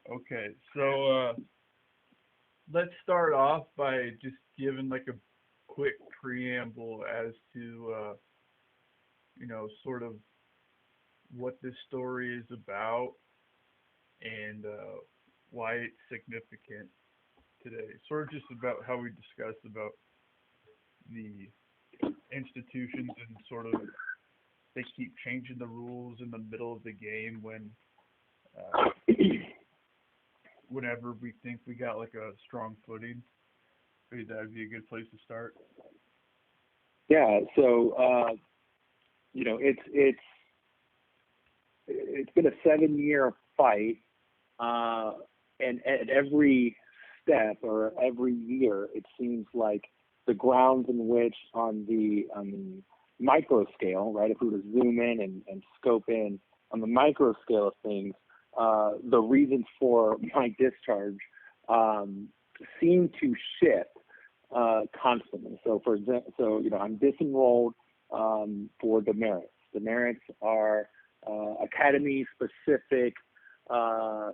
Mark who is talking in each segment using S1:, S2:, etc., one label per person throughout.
S1: Okay, so let's start off by just giving like a quick preamble as to sort of what this story is about and why it's significant today. Sort of just about how we discussed about the institutions and sort of they keep changing the rules in the middle of the game uh, whenever we think we got like a strong footing. Maybe that'd be a good place to start.
S2: Yeah. So it's been a 7-year fight, and at every step or every year, it seems like the grounds in which on the micro scale, right? If we were to zoom in and scope in on the micro scale of things, the reasons for my discharge seem to shift constantly. So, for example, I'm disenrolled for demerits. Demerits are academy-specific, I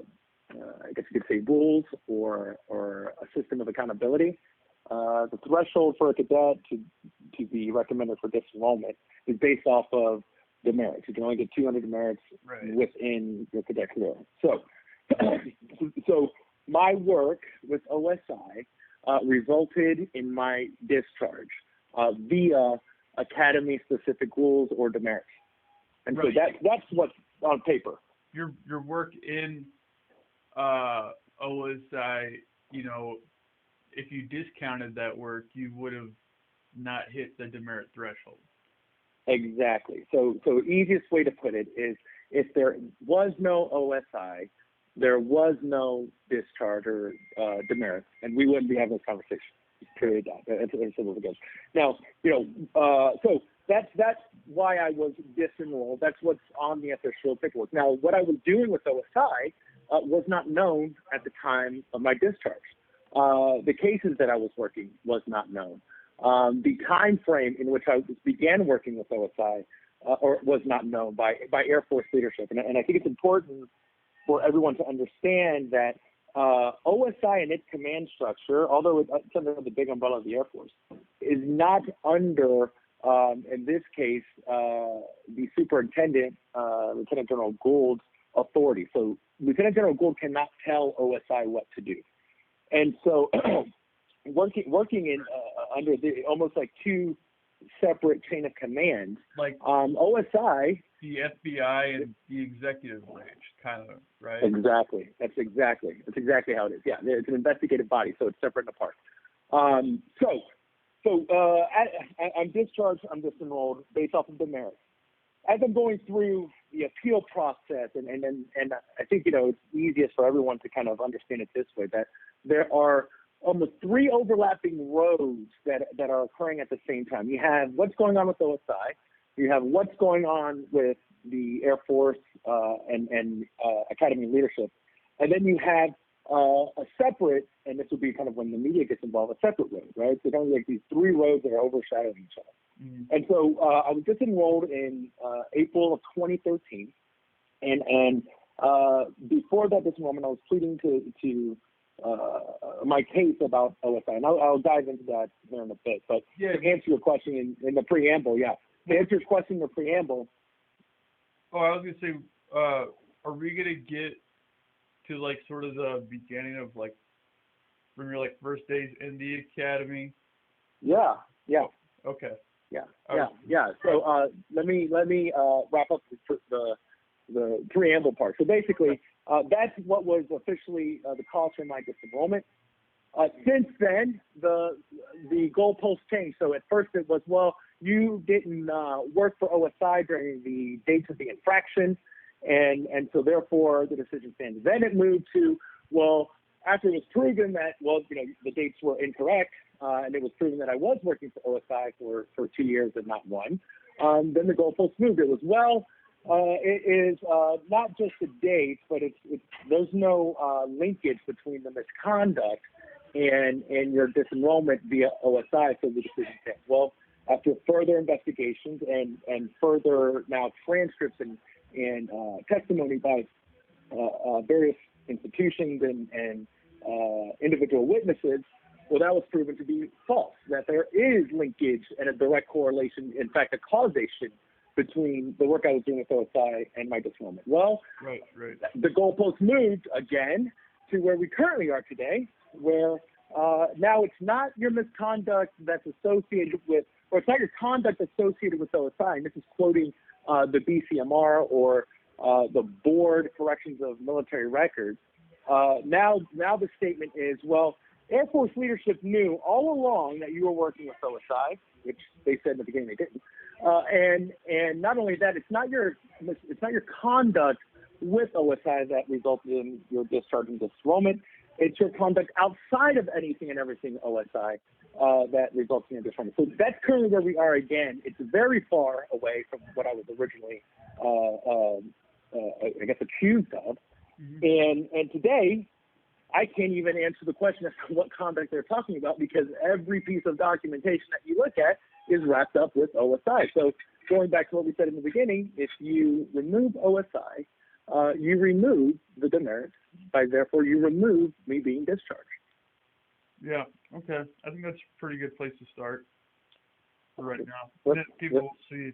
S2: guess you could say, rules or a system of accountability. The threshold for a cadet to be recommended for disenrollment is based off of demerits. You can only get 200 demerits within your cadet career. So my work with OSI resulted in my discharge via academy-specific rules or demerits. And so that's what's on paper.
S1: Your work in OSI, if you discounted that work, you would have not hit the demerit threshold.
S2: Exactly. So easiest way to put it is if there was no OSI, there was no discharge or demerits, and we wouldn't be having this conversation. Period. That's as simple as it goes. Now, so that's why I was disenrolled. That's what's on the official paperwork. Now, what I was doing with OSI was not known at the time of my discharge. The cases that I was working was not known. The time frame in which I began working with OSI or was not known by Air Force leadership. And I think it's important for everyone to understand that OSI and its command structure, although it's under the big umbrella of the Air Force, is not under, in this case, the superintendent, Lieutenant General Gould's authority. So Lieutenant General Gould cannot tell OSI what to do. And so working in under the almost like two separate chain of command,
S1: like
S2: OSI,
S1: the FBI and the executive branch, kind of, right?
S2: Exactly. That's exactly how it is. Yeah, it's an investigative body, so it's separate and apart. I'm discharged. I'm disenrolled based off of the merits. As I'm going through the appeal process, and I think it's easiest for everyone to kind of understand it this way, that there are almost 3 overlapping roads that are occurring at the same time. You have what's going on with OSI, you have what's going on with the Air Force and Academy leadership, and then you have a separate, and this would be kind of when the media gets involved, a separate road, right? So there's like these 3 roads that are overshadowing each other. Mm-hmm. And so I was disenrolled in April of 2013, and before that disenrollment, I was pleading to my case about OSI, and I'll dive into that here in a bit. But to answer your question in the preamble, to answer your question in the preamble.
S1: Oh, I was gonna say, are we gonna get to like sort of the beginning of like from your like first days in the academy?
S2: Yeah.
S1: Okay.
S2: Yeah. So let me wrap up the preamble part. So basically, that's what was officially the cause for my disenrollment. Since then, the goalposts changed. So at first it was, well, you didn't work for OSI during the dates of the infraction, and so therefore the decision stands. Then it moved to, well, after it was proven that, the dates were incorrect, and it was proven that I was working for OSI for 2 years and not 1, then the goalposts moved. It was, it is not just the dates, but there's no linkage between the misconduct and your disenrollment via OSI, so the decision came. Well, after further investigations and further now transcripts and testimony by various institutions and individual witnesses, well, that was proven to be false, that there is linkage and a direct correlation, in fact, a causation between the work I was doing with OSI and my disrollment. Well,
S1: right.
S2: the goalpost moved again to where we currently are today, where now it's not your misconduct that's associated with, or it's not your conduct associated with OSI, and this is quoting the BCMR or the Board Corrections of Military Records. Now the statement is, well, Air Force leadership knew all along that you were working with OSI, which they said in the beginning they didn't. And not only that, it's not your conduct with OSI that resulted in your discharge and disrollment. It's your conduct outside of anything and everything OSI that results in your disrollment. So that's currently where we are again. It's very far away from what I was originally, I guess, accused of. Mm-hmm. And today, I can't even answer the question as to what conduct they're talking about, because every piece of documentation that you look at is wrapped up with OSI. So going back to what we said in the beginning, if you remove OSI, you remove the demerits. By therefore, you remove me being discharged.
S1: Yeah. Okay. I think that's a pretty good place to start for right now. Then people will see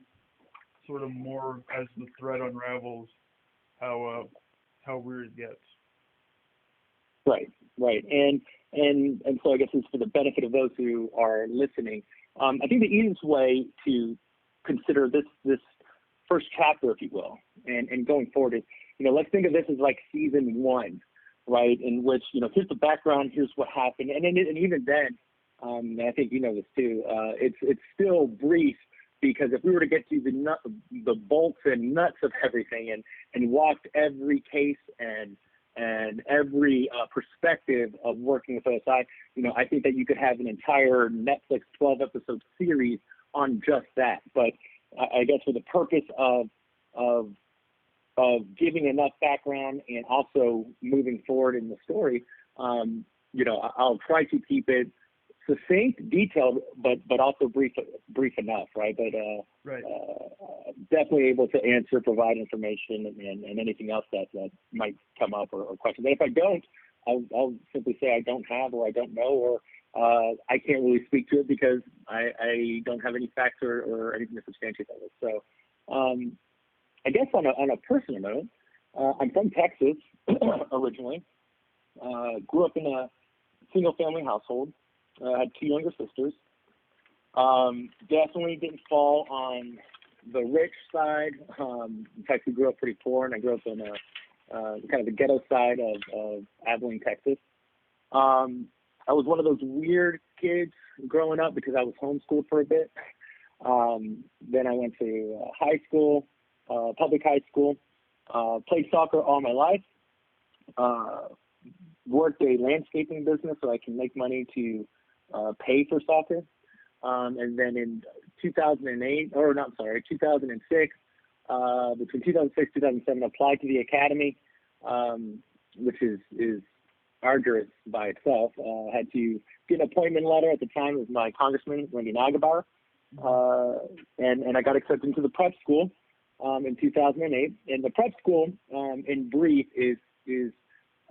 S1: sort of more as the thread unravels how weird it gets.
S2: Right. And so I guess it's for the benefit of those who are listening. I think the easiest way to consider this first chapter, if you will, and going forward is, let's think of this as like season 1, right? In which, here's the background, here's what happened. And even then, and I think you know this too, it's still brief, because if we were to get to the bolts and nuts of everything and walked every case and every perspective of working with OSI, I think that you could have an entire Netflix 12-episode series on just that. But I guess for the purpose of giving enough background and also moving forward in the story, I'll try to keep it succinct, detailed, but also brief enough, right? But definitely able to answer, provide information, and anything else that might come up or questions. And if I don't, I'll simply say I don't have, or I don't know, or I can't really speak to it because I don't have any facts or anything to substantiate that. So I guess on a personal note, I'm from Texas originally. Grew up in a single-family household. I had 2 younger sisters. Definitely didn't fall on the rich side. In fact, we grew up pretty poor, and I grew up in kind of the ghetto side of Abilene, Texas. I was one of those weird kids growing up because I was homeschooled for a bit. Then I went to high school, public high school, played soccer all my life, worked a landscaping business so I can make money to pay for soccer. And then in 2006, between 2006 and 2007, applied to the academy, which is arduous by itself. Had to get an appointment letter. At the time, it was my congressman, Wendy Nagelbauer, and I got accepted into the prep school in 2008. And the prep school, in brief, is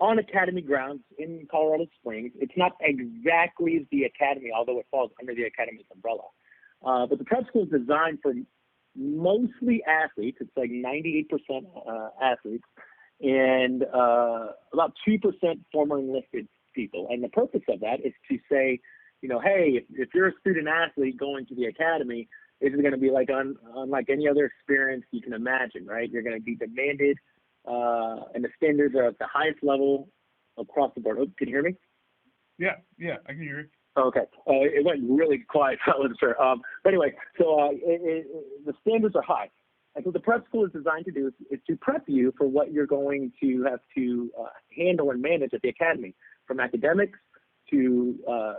S2: on academy grounds in Colorado Springs. It's not exactly the academy, although it falls under the academy's umbrella. But the prep school is designed for mostly athletes. It's like 98% athletes, and about 2% former enlisted people. And the purpose of that is to say, hey, if you're a student athlete going to the academy, this is going to be like unlike any other experience you can imagine, right? You're going to be demanded, and the standards are at the highest level across the board. Oh, can you hear me?
S1: Yeah, I can hear you.
S2: Okay. It went really quiet, so I wasn't sure. But anyway, so the standards are high. And so the prep school is designed to do is to prep you for what you're going to have to handle and manage at the academy, from academics to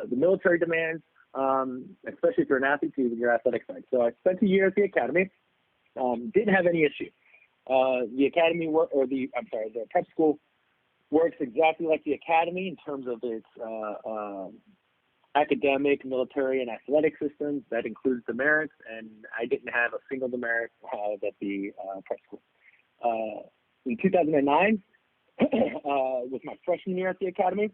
S2: the military demands, especially if you're an athlete, to your athletic side. So I spent a year at the academy, didn't have any issue. The prep school works exactly like the academy in terms of its academic, military, and athletic systems. That includes demerits, and I didn't have a single demerit at the prep school. In 2009, was my freshman year at the academy.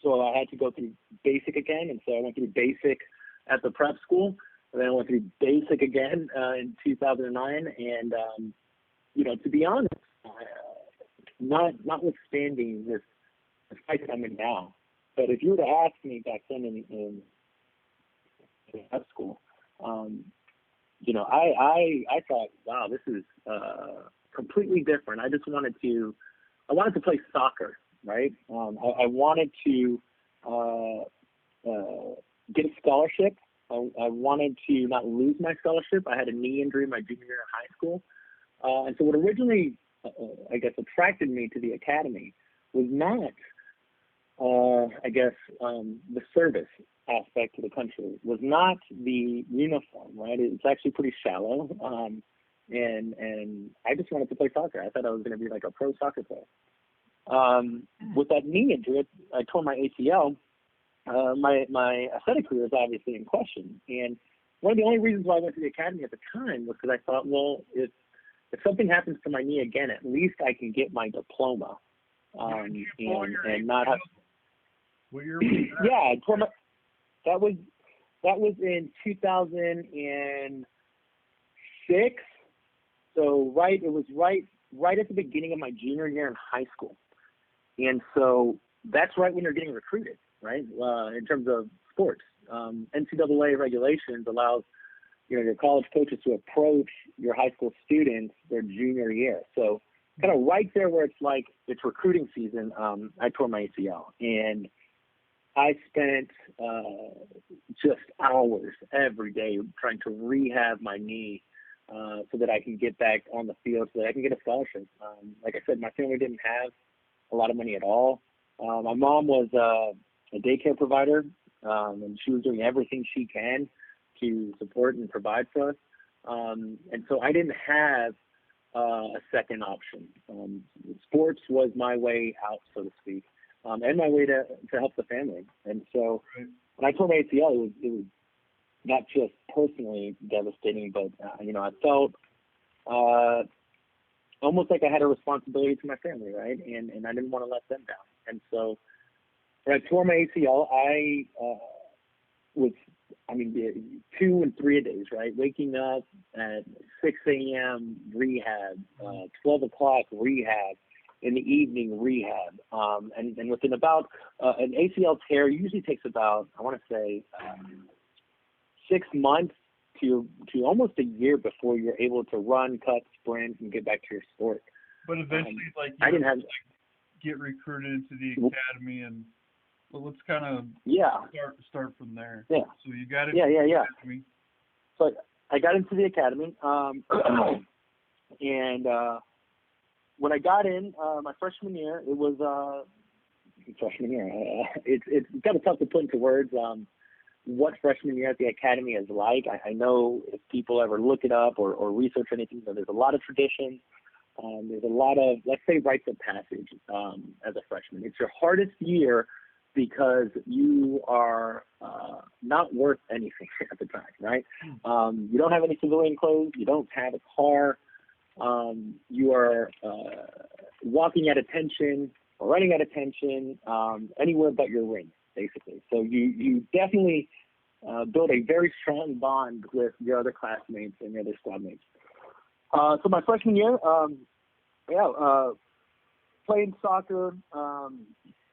S2: So I had to go through basic again. And so I went through basic at the prep school. And then I went through basic again in 2009. And, to be honest, notwithstanding this fight that I'm in now, but if you were to ask me back then in prep school, I thought, wow, this is completely different. I wanted to play soccer, right? I wanted to get a scholarship. I wanted to not lose my scholarship. I had a knee injury my junior year in high school. And so what originally, attracted me to the academy was not, the service aspect to the country, was not the uniform, right? It's actually pretty shallow. And I just wanted to play soccer. I thought I was going to be like a pro soccer player. With that knee injury, I tore my ACL. My athletic career is obviously in question. And one of the only reasons why I went to the academy at the time was because I thought, well, if something happens to my knee again, at least I can get my diploma, and not have.
S1: What year was that?
S2: Yeah, I tore my. That was in 2006. So it was right at the beginning of my junior year in high school, and so that's right when you're getting recruited, right? In terms of sports, NCAA regulations allows your college coaches to approach your high school students their junior year. So kind of right there where it's recruiting season, I tore my ACL, and I spent just hours every day trying to rehab my knee so that I can get back on the field, so that I can get a scholarship. Like I said, my family didn't have a lot of money at all. My mom was a daycare provider, and she was doing everything she can to support and provide for us. And so I didn't have a second option. Sports was my way out, so to speak. And my way to help the family. And so when I tore my ACL, it was not just personally devastating, but, I felt almost like I had a responsibility to my family, right? And I didn't want to let them down. And so when I tore my ACL, I was, 2 and 3 a days, right? Waking up at 6 a.m. rehab, 12 o'clock rehab, in the evening rehab, and within about an ACL tear usually takes about, I want to say, 6 months to almost a year before you're able to run, cut, sprint, and get back to your sport.
S1: But eventually,
S2: I didn't have
S1: get recruited to the academy, and let's kind of start from there.
S2: Yeah.
S1: So you got into
S2: the
S1: academy.
S2: So I got into the academy, and when I got in my freshman year, it was freshman year. It's kind of tough to put into words what freshman year at the academy is like. I know if people ever look it up or research anything, there's a lot of traditions. There's a lot of, let's say, rites of passage as a freshman. It's your hardest year because you are not worth anything at the time, right? You don't have any civilian clothes. You don't have a car. You are walking at attention or running at attention anywhere but your ring, basically. So you definitely build a very strong bond with your other classmates and your other squad mates. So my freshman year, playing soccer,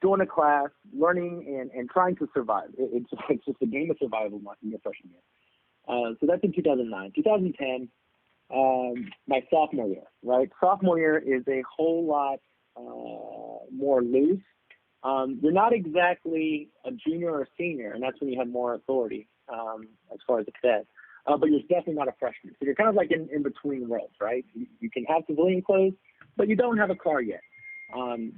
S2: going to class, learning, and trying to survive. It's just a game of survival my freshman year. So that's in 2009. 2010, my sophomore year, right? Sophomore year is a whole lot more loose. You're not exactly a junior or a senior, and that's when you have more authority as far as a cadet. But you're definitely not a freshman. So you're kind of like in between worlds, right? You can have civilian clothes, but you don't have a car yet.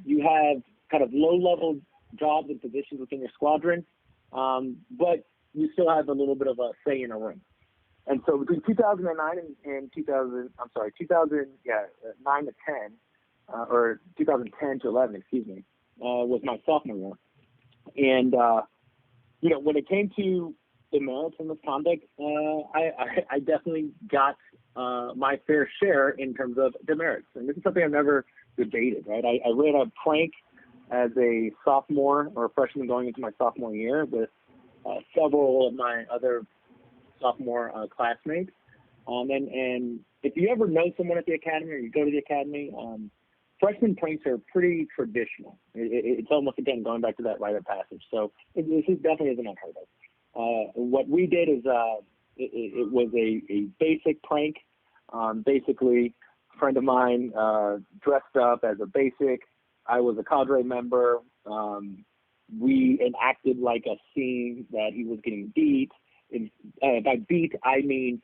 S2: You have kind of low-level jobs and positions within your squadron, but you still have a little bit of a say in a room. And so between 2009 and 2009 to 10, or 2010 to 11, excuse me, was my sophomore year. And, when it came to demerits and misconduct, I definitely got my fair share in terms of demerits. And this is something I've never debated, right? I ran a prank as a sophomore or a freshman going into my sophomore year with several of my other sophomore classmates. And if you ever know someone at the academy or you go to the academy, freshman pranks are pretty traditional. It's almost, again, going back to that rite of passage. So this is definitely isn't unheard of. What we did is it was a basic prank. Basically, a friend of mine dressed up as a basic. I was a cadre member. We enacted like a scene that he was getting beat. By beat, I mean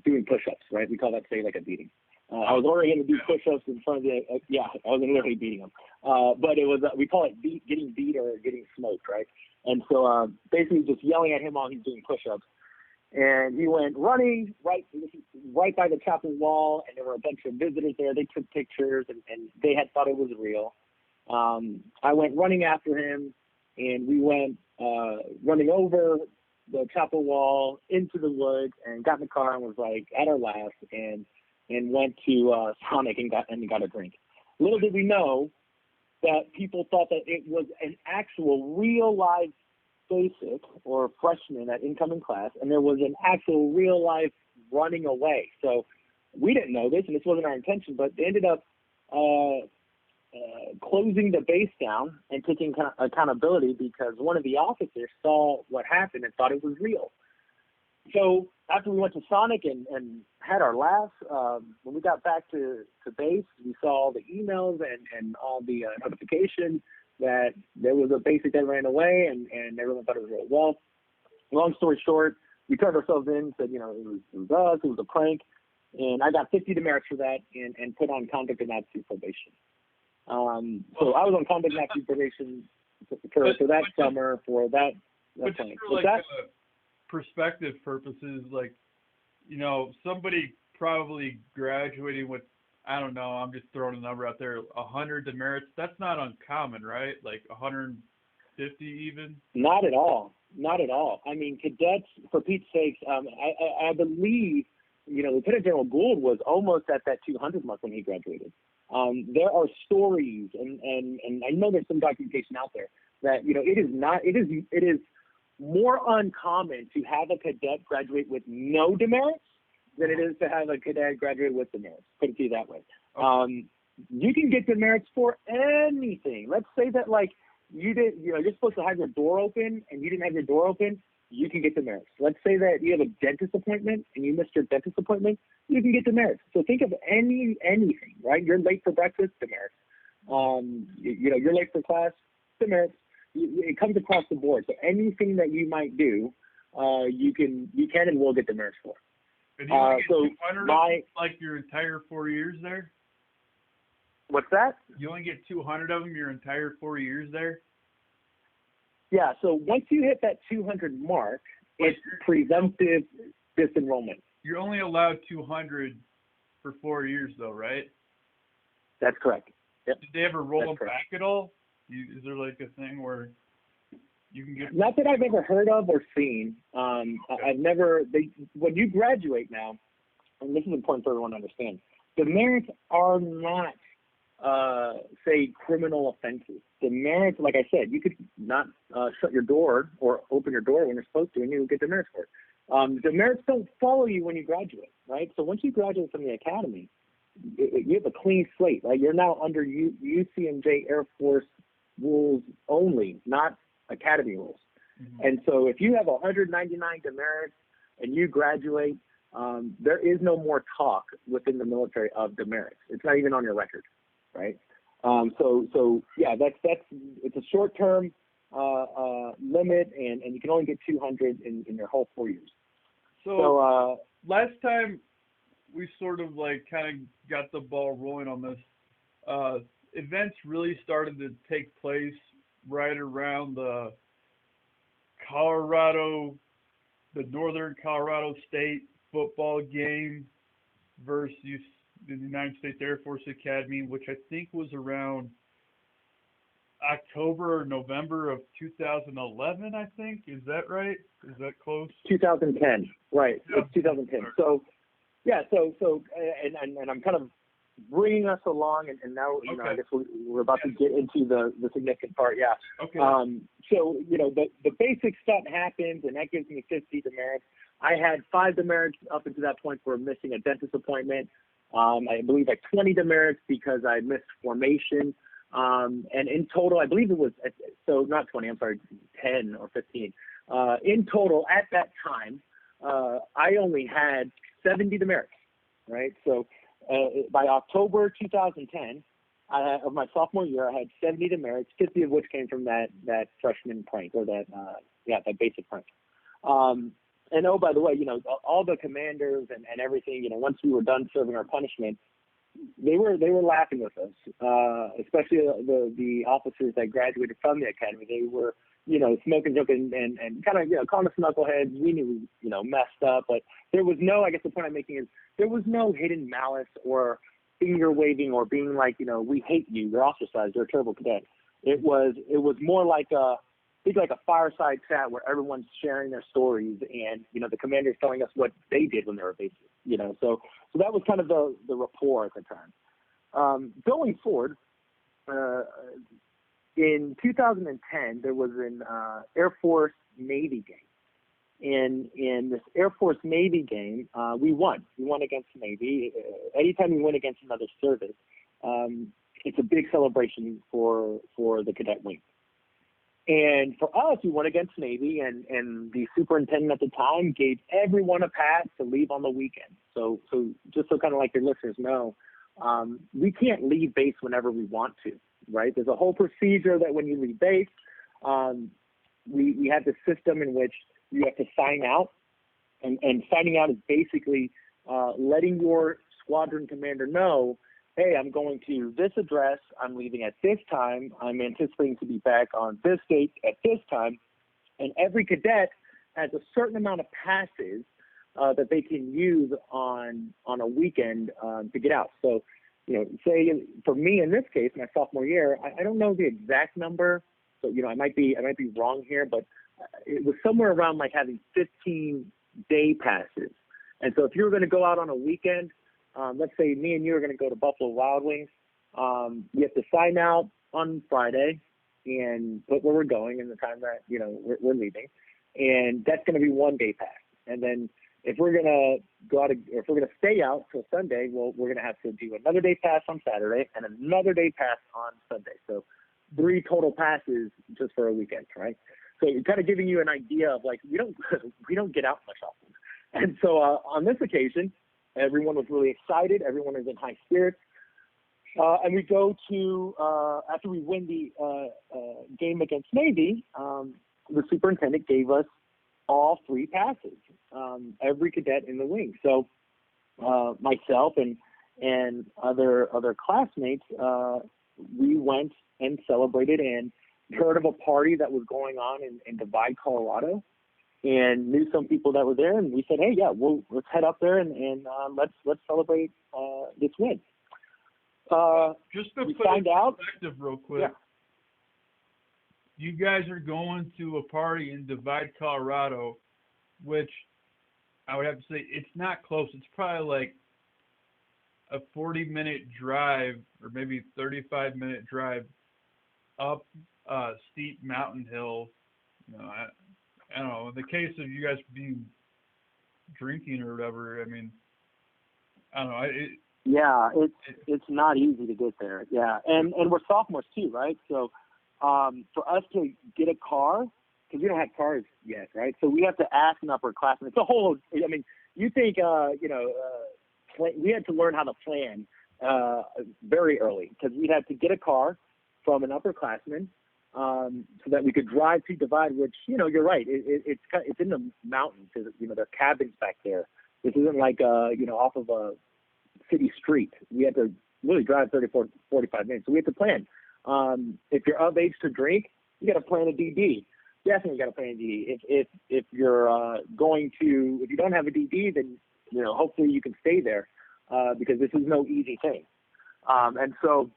S2: doing push-ups, right? We call that, say, like a beating. I was already going to do push-ups in front of the, I was literally beating him. But it was, we call it getting beat or getting smoked, right? And so basically just yelling at him while he's doing push-ups. And he went running right by the chapel wall, and there were a bunch of visitors there. They took pictures, and they had thought it was real. I went running after him, and we went running over the chapel wall into the woods and got in the car and was like at our last and went to Sonic and got a drink. Little did we know that people thought that it was an actual real live basic or freshman at incoming class, and there was an actual real life running away. So we didn't know this, and this wasn't our intention, but they ended up closing the base down and taking accountability because one of the officers saw what happened and thought it was real. So after we went to Sonic and had our laughs, when we got back to base, we saw all the emails and all the notifications that there was a basic that ran away and everyone thought it was real. Well, long story short, we turned ourselves in, said, it was us, it was a prank, and I got 50 demerits for that and put on conduct and absence probation. So I was on conduct and absence probation for that summer for that prank.
S1: For like perspective purposes, like, somebody probably graduating with, I don't know, I'm just throwing a number out there, 100 demerits, that's not uncommon, right? Like 150 even? Not at all. I mean, cadets, for Pete's sakes, I believe, Lieutenant General Gould was almost at that 200 mark when he graduated. There are stories, and I know there's some documentation out there that, it is more uncommon to have a cadet graduate with no demerits than it is to have a cadet graduate with demerits. Put it to you that way. Okay. You can get demerits for anything. Let's say that you're supposed to have your door open and you didn't have your door open, you can get demerits. Let's say that you have a dentist appointment and you missed your dentist appointment, you can get demerits. So think of anything, right? You're late for breakfast, demerits. You're late for class, demerits. It comes across the board. So anything that you might do, you can and will get demerits for. And you only get 200 like your entire 4 years there? What's that? You only get 200 of them your entire 4 years there? Yeah, so once you hit that 200 mark, it's presumptive disenrollment. You're only allowed 200 for 4 years though, right? That's correct. Yep. Did they ever roll them back at all? Is there like a thing where you can get... Not that I've ever heard of or seen. Okay. I've never... when you graduate now, and this is important for everyone to understand, demerits are not, say, criminal offenses. Demerits, like I said, you could not shut your door or open your door when you're supposed to, and you get demerits for it. Demerits don't follow you when you graduate, right? So once you graduate from the academy, you have a clean slate, right? You're now under UCMJ Air Force rules only, not academy rules. Mm-hmm. And so if you have 199 demerits and you graduate, there is no more talk within the military of demerits. It's not even on your record, right? So yeah, that's it's a short-term limit, and you can only get 200 in your whole 4 years. So last time we sort of kind of got the ball rolling on this, events really started to take place right around the Northern Colorado State football game versus the United States Air Force Academy, which I think was around October or November of 2011, I think. Is that right? Is that close? 2010, right. It's 2010. So, yeah, and I'm kind of
S2: bringing us along, and now, you know, I guess we're about to get into the significant part. Yeah.
S1: Okay.
S2: So, you know, the basic stuff happens, and that gives me 50 demerits. I had 5 demerits up until that point for missing a dentist appointment. I believe like 20 demerits because I missed formation. And in total, I believe it was, so not 20, I'm sorry, 10 or 15. In total, at that time, I only had 70 demerits, right? So by October 2010, of my sophomore year, I had 70 demerits, 50 of which came from that freshman prank, or that basic prank. And oh, by the way, you know, all the commanders and everything, you know, once we were done serving our punishment, they were laughing with us, especially the officers that graduated from the academy. They were, you know, smoking, joking, and kind of, you know, calling us knuckleheads. We knew we, you know, messed up, but there was no, I guess the point I'm making is there was no hidden malice or finger waving or being like, you know, we hate you, you're ostracized, you're a terrible cadet. It was more like a fireside chat where everyone's sharing their stories, and, you know, the commanders telling us what they did when they were basic, you know. So that was kind of the rapport at the time. Going forward, in 2010, there was an Air Force Navy game. In this Air Force Navy game, we won. We won against Navy. Anytime we win against another service, it's a big celebration for the cadet wing. And for us, we went against Navy, and the superintendent at the time gave everyone a pass to leave on the weekend. So just so kind of like your listeners know, we can't leave base whenever we want to, right? There's a whole procedure that when you leave base, we have this system in which you have to sign out, and signing out is basically letting your squadron commander know, hey, I'm going to this address, I'm leaving at this time, I'm anticipating to be back on this date at this time, and every cadet has a certain amount of passes that they can use on a weekend to get out. So, you know, say for me in this case, my sophomore year, I don't know the exact number, so, you know, I might be wrong here, but it was somewhere around like having 15 day passes. And so if you were going to go out on a weekend, let's say me and you are going to go to Buffalo Wild Wings. You have to sign out on Friday and put where we're going and the time that, you know, we're leaving. And that's going to be 1 day pass. And then if we're going to go out, if we're going to stay out till Sunday, well, we're going to have to do another day pass on Saturday and another day pass on Sunday. So 3 total passes just for a weekend, right? So it's kind of giving you an idea of like, we don't get out much often. And so on this occasion, everyone was really excited. Everyone was in high spirits. And we go to, after we win the game against Navy, the superintendent gave us all 3 passes, every cadet in the wing. So myself and other classmates, we went and celebrated and heard of a party that was going on in Divide, Colorado, and knew some people that were there, and we said, hey, yeah, let's head up there and let's celebrate this win.
S1: Just to put
S2: find out
S1: perspective real quick,
S2: yeah.
S1: You guys are going to a party in Divide, Colorado, which I would have to say it's not close. It's probably like a 40-minute drive or maybe 35-minute drive up steep mountain hill. You know, I don't know. In the case of you guys being drinking or whatever, I mean, I don't know.
S2: It's not easy to get there. Yeah, and we're sophomores too, right? So for us to get a car, because we don't have cars yet, right? So we have to ask an upperclassman. It's a whole. I mean, you think we had to learn how to plan very early because we had to get a car from an upperclassman. So that we could drive to Divide, which, you know, you're right. It's in the mountains. You know, there are cabins back there. This isn't like, you know, off of a city street. We had to really drive 45 minutes. So we had to plan. If you're of age to drink, you got to plan a DD. Definitely got to plan a DD. If you're if you don't have a DD, then, you know, hopefully you can stay there because this is no easy thing. And so,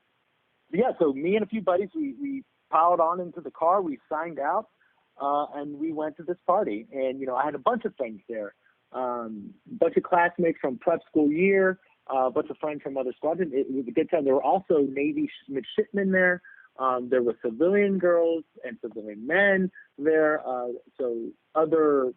S2: yeah, so me and a few buddies, we piled on into the car, we signed out, and we went to this party. And, you know, I had a bunch of friends there, a bunch of classmates from prep school year, a bunch of friends from other squads. And it was a good time. There were also Navy midshipmen there. There were civilian girls and civilian men there. So other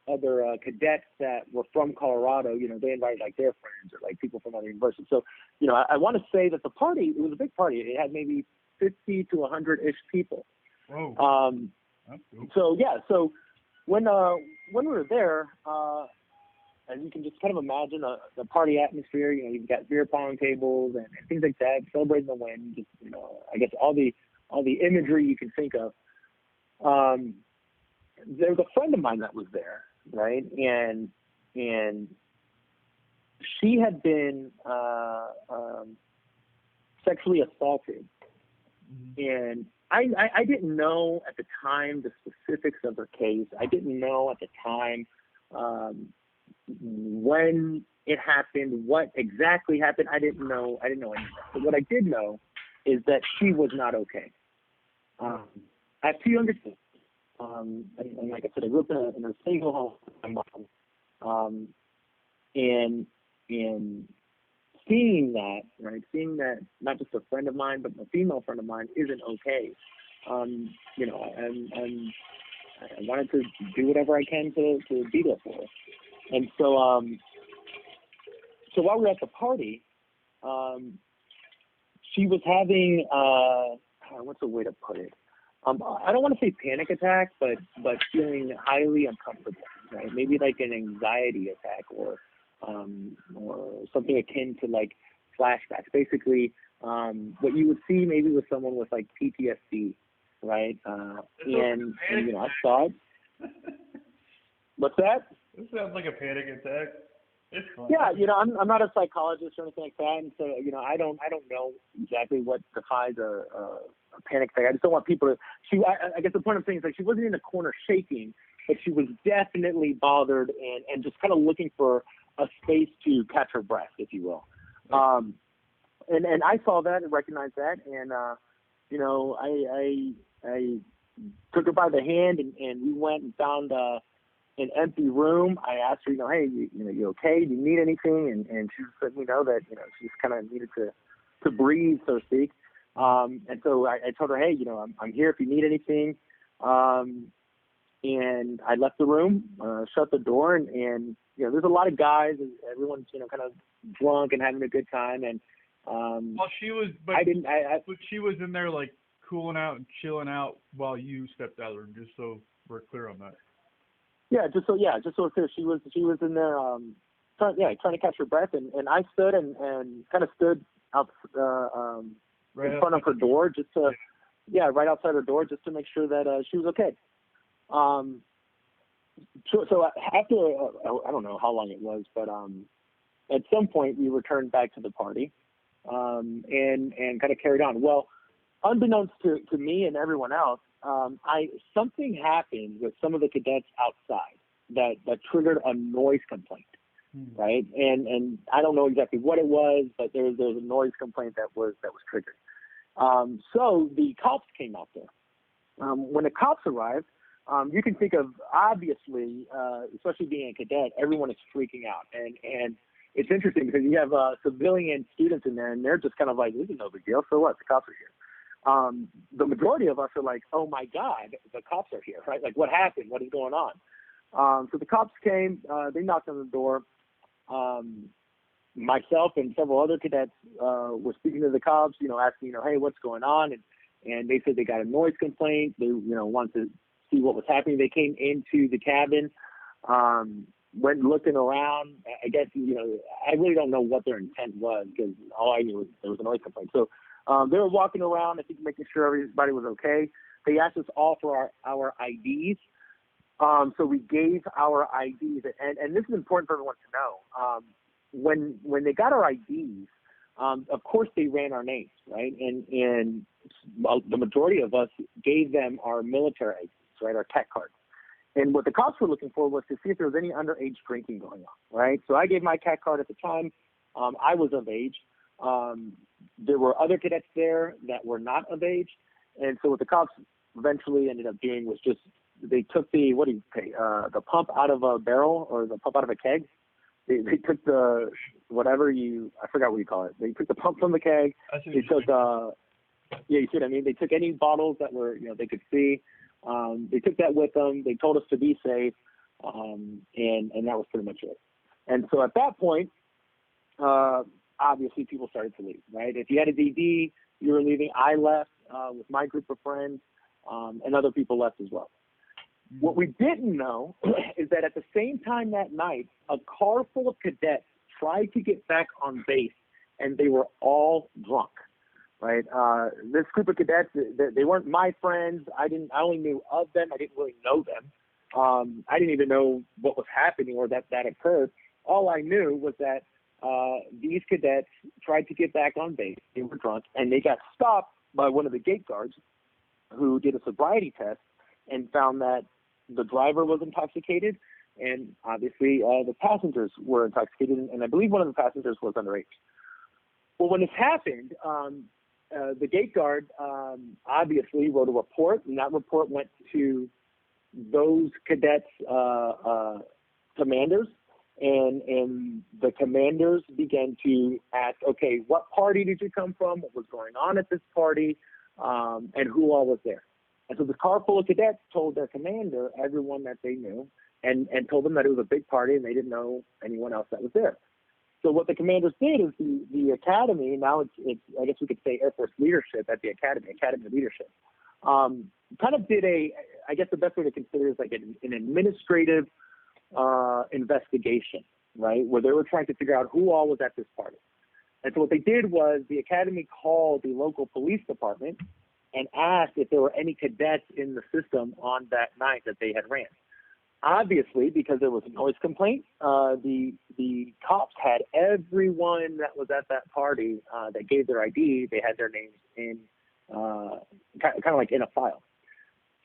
S2: cadets that were from Colorado, you know, they invited like their friends or like people from other universities. So, you know, I want to say that the party, it was a big party. It had maybe 50 to 100-ish people.
S1: Whoa. That's cool.
S2: So yeah, so when we were there, and you can just kind of imagine the party atmosphere. You know, you've got beer pong tables and things like that, celebrating the win. Just, you know, I guess all the imagery you can think of. There was a friend of mine that was there, right? And she had been sexually assaulted, and I didn't know at the time the specifics of her case. I didn't know at the time when it happened, what exactly happened. I didn't know anything. But what I did know is that she was not okay. I have two younger sisters. And like I said, I grew up in a single home with my mom. And seeing that, right, seeing that not just a friend of mine, but a female friend of mine isn't okay, you know, I wanted to do whatever I can to be there for her. And so while we were at the party, she was having, what's the way to put it? I don't want to say panic attack, but feeling highly uncomfortable, right? Maybe like an anxiety attack or something akin to like flashbacks. Basically, what you would see maybe with someone with like PTSD, right? And you know, I saw it. What's that?
S1: This sounds like a panic attack. It's fun.
S2: Yeah, you know, I'm not a psychologist or anything like that, and so you know, I don't know exactly what defines a panic attack. I just don't want people to. I guess the point I'm saying is like she wasn't in a corner shaking, but she was definitely bothered and just kind of looking for a space to catch her breath, if you will. And I saw that and recognized that, and you know, I took her by the hand and we went and found an empty room. I asked her, you know, hey, you okay? Do you need anything? And she let me know that, you know, she just kind of needed to breathe, so to speak. And so I told her, hey, you know, I'm here if you need anything. And I left the room, shut the door, and you know, there's a lot of guys, and everyone's, you know, kind of drunk and having a good time. And
S1: well, she was, but but she was in there like cooling out and chilling out while you stepped out of the room, just so we're clear on that.
S2: Yeah, just so it's clear, she was in there, trying to catch her breath, and I stood and kind of stood out
S1: Right
S2: in front of her door, just to, right outside her door, just to make sure that she was okay. So after I don't know how long it was, but at some point we returned back to the party, and kind of carried on. Well, unbeknownst to me and everyone else, something happened with some of the cadets outside that triggered a noise complaint, right? And I don't know exactly what it was, but there was a noise complaint that was triggered. So the cops came out there. When the cops arrived, you can think of, obviously, especially being a cadet, everyone is freaking out, and it's interesting because you have civilian students in there, and they're just kind of like, this is no big deal. So what? The cops are here. The majority of us are like, oh my God, the cops are here, right? Like, what happened? What is going on? So the cops came, they knocked on the door. Myself and several other cadets were speaking to the cops, you know, asking, you know, hey, what's going on? And they said they got a noise complaint. They, you know, wanted to see what was happening. They came into the cabin, went looking around. I guess, you know, I really don't know what their intent was, because all I knew was there was a noise complaint. So they were walking around, I think, making sure everybody was okay. They asked us all for our IDs. So we gave our IDs, and this is important for everyone to know. When they got our IDs, of course they ran our names, right? And the majority of us gave them our military IDs, right, our tech cards. And what the cops were looking for was to see if there was any underage drinking going on, right? So I gave my tech card at the time. I was of age. There were other cadets there that were not of age. And so what the cops eventually ended up doing was just, they took the pump out of a barrel, or the pump out of a keg, they took the whatever I forgot what you call it. They took the pump from the keg. They took you see what I mean? They took any bottles that were they could see. They took that with them. They told us to be safe, and that was pretty much it. And so at that point, obviously people started to leave. Right? If you had a DD, you were leaving. I left with my group of friends, and other people left as well. What we didn't know is that at the same time that night, a car full of cadets tried to get back on base, and they were all drunk. Right? This group of cadets, they weren't my friends. I only knew of them. I didn't really know them. I didn't even know what was happening or that occurred. All I knew was that these cadets tried to get back on base. They were drunk, and they got stopped by one of the gate guards who did a sobriety test and found that the driver was intoxicated, and obviously the passengers were intoxicated, and I believe one of the passengers was underage. Well, when this happened, the gate guard obviously wrote a report, and that report went to those cadets' commanders, and the commanders began to ask, okay, what party did you come from? What was going on at this party? And who all was there? And so the car full of cadets told their commander everyone that they knew, and told them that it was a big party and they didn't know anyone else that was there. So what the commanders did is the academy, now it's I guess we could say Air Force leadership at the academy leadership, kind of did I guess the best way to consider it is like an administrative investigation, right, where they were trying to figure out who all was at this party. And so what they did was the academy called the local police department and asked if there were any cadets in the system on that night that they had ran. Obviously, because there was a noise complaint, the cops had everyone that was at that party that gave their ID. They had their names in kind of like in a file.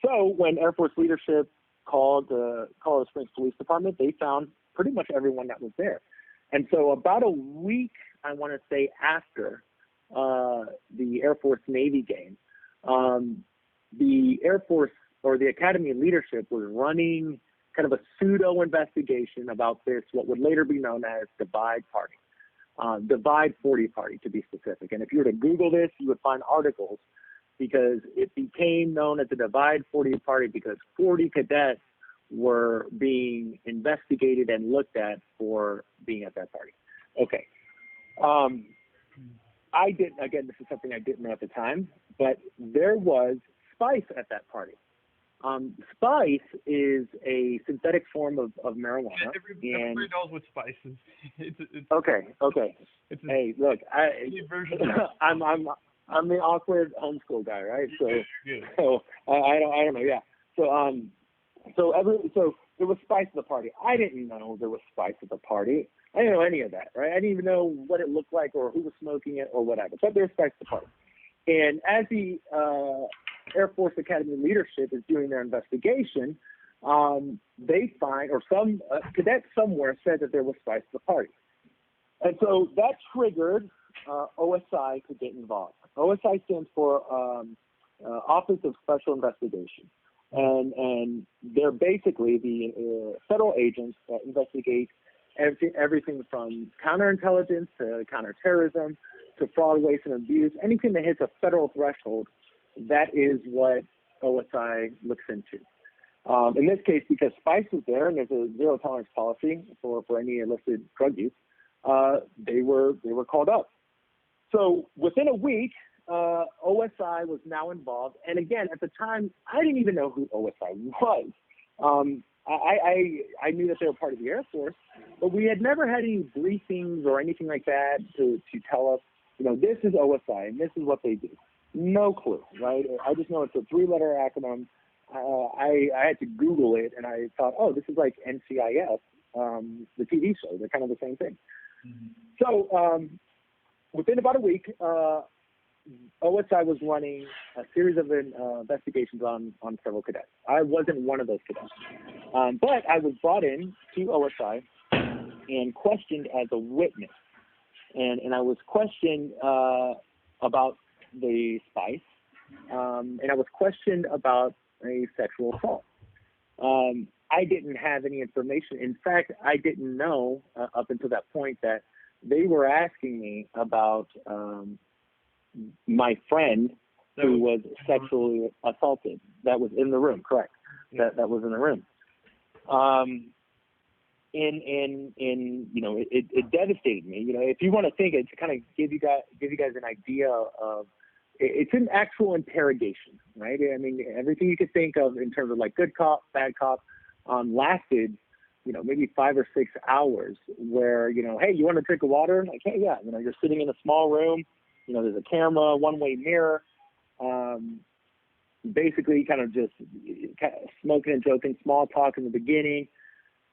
S2: So when Air Force leadership called the Colorado Springs Police Department, they found pretty much everyone that was there. And so about a week, I want to say, after the Air Force Navy game, the Air Force or the Academy leadership was running kind of a pseudo investigation about this, what would later be known as Divide Party, Divide 40 Party to be specific. And if you were to Google this, you would find articles, because it became known as the Divide 40 Party because 40 cadets were being investigated and looked at for being at that party. Okay. I didn't, again, this is something I didn't know at the time, but there was spice at that party. Spice is a synthetic form of marijuana.
S1: Yeah, everybody knows what spice is. It's
S2: okay. Hey, look, I'm the awkward homeschool guy, right? So I don't know. Yeah. So there was spice at the party. I didn't know there was spice at the party. I didn't know any of that, right? I didn't even know what it looked like or who was smoking it or whatever. But there was spice at the party. And as the Air Force Academy leadership is doing their investigation, they find, or some cadet somewhere said that there was spice at the party. And so that triggered OSI to get involved. OSI stands for Office of Special Investigation. And they're basically the federal agents that investigate everything from counterintelligence to counterterrorism to fraud, waste, and abuse. Anything that hits a federal threshold, that is what OSI looks into. In this case, because spice was there and there's a zero tolerance policy for any illicit drug use, they were called up. So within a week, OSI was now involved. And again, at the time, I didn't even know who OSI was. I knew that they were part of the Air Force, but we had never had any briefings or anything like that to tell us, this is OSI and this is what they do. No clue, right? I just know it's a 3-letter acronym. I had to Google it, and I thought, oh, this is like NCIS, the TV show. They're kind of the same thing. Mm-hmm. So within about a week, OSI was running a series of investigations on several cadets. I wasn't one of those cadets. But I was brought in to OSI and questioned as a witness. And I was questioned about the spice, and I was questioned about a sexual assault. I didn't have any information. In fact, I didn't know up until that point that they were asking me about my friend who was sexually assaulted. That was in the room, correct? That was in the room. And you know, it devastated me. You know, if you want to think it, to kind of give you guys an idea of, it's an actual interrogation, right? I mean, everything you could think of in terms of like good cop, bad cop, lasted, you know, maybe 5 or 6 hours where, you know, hey, you want to drink of water? Like, hey, yeah, you know, you're sitting in a small room, you know, there's a camera, one-way mirror, basically kind of just smoking and joking, small talk in the beginning,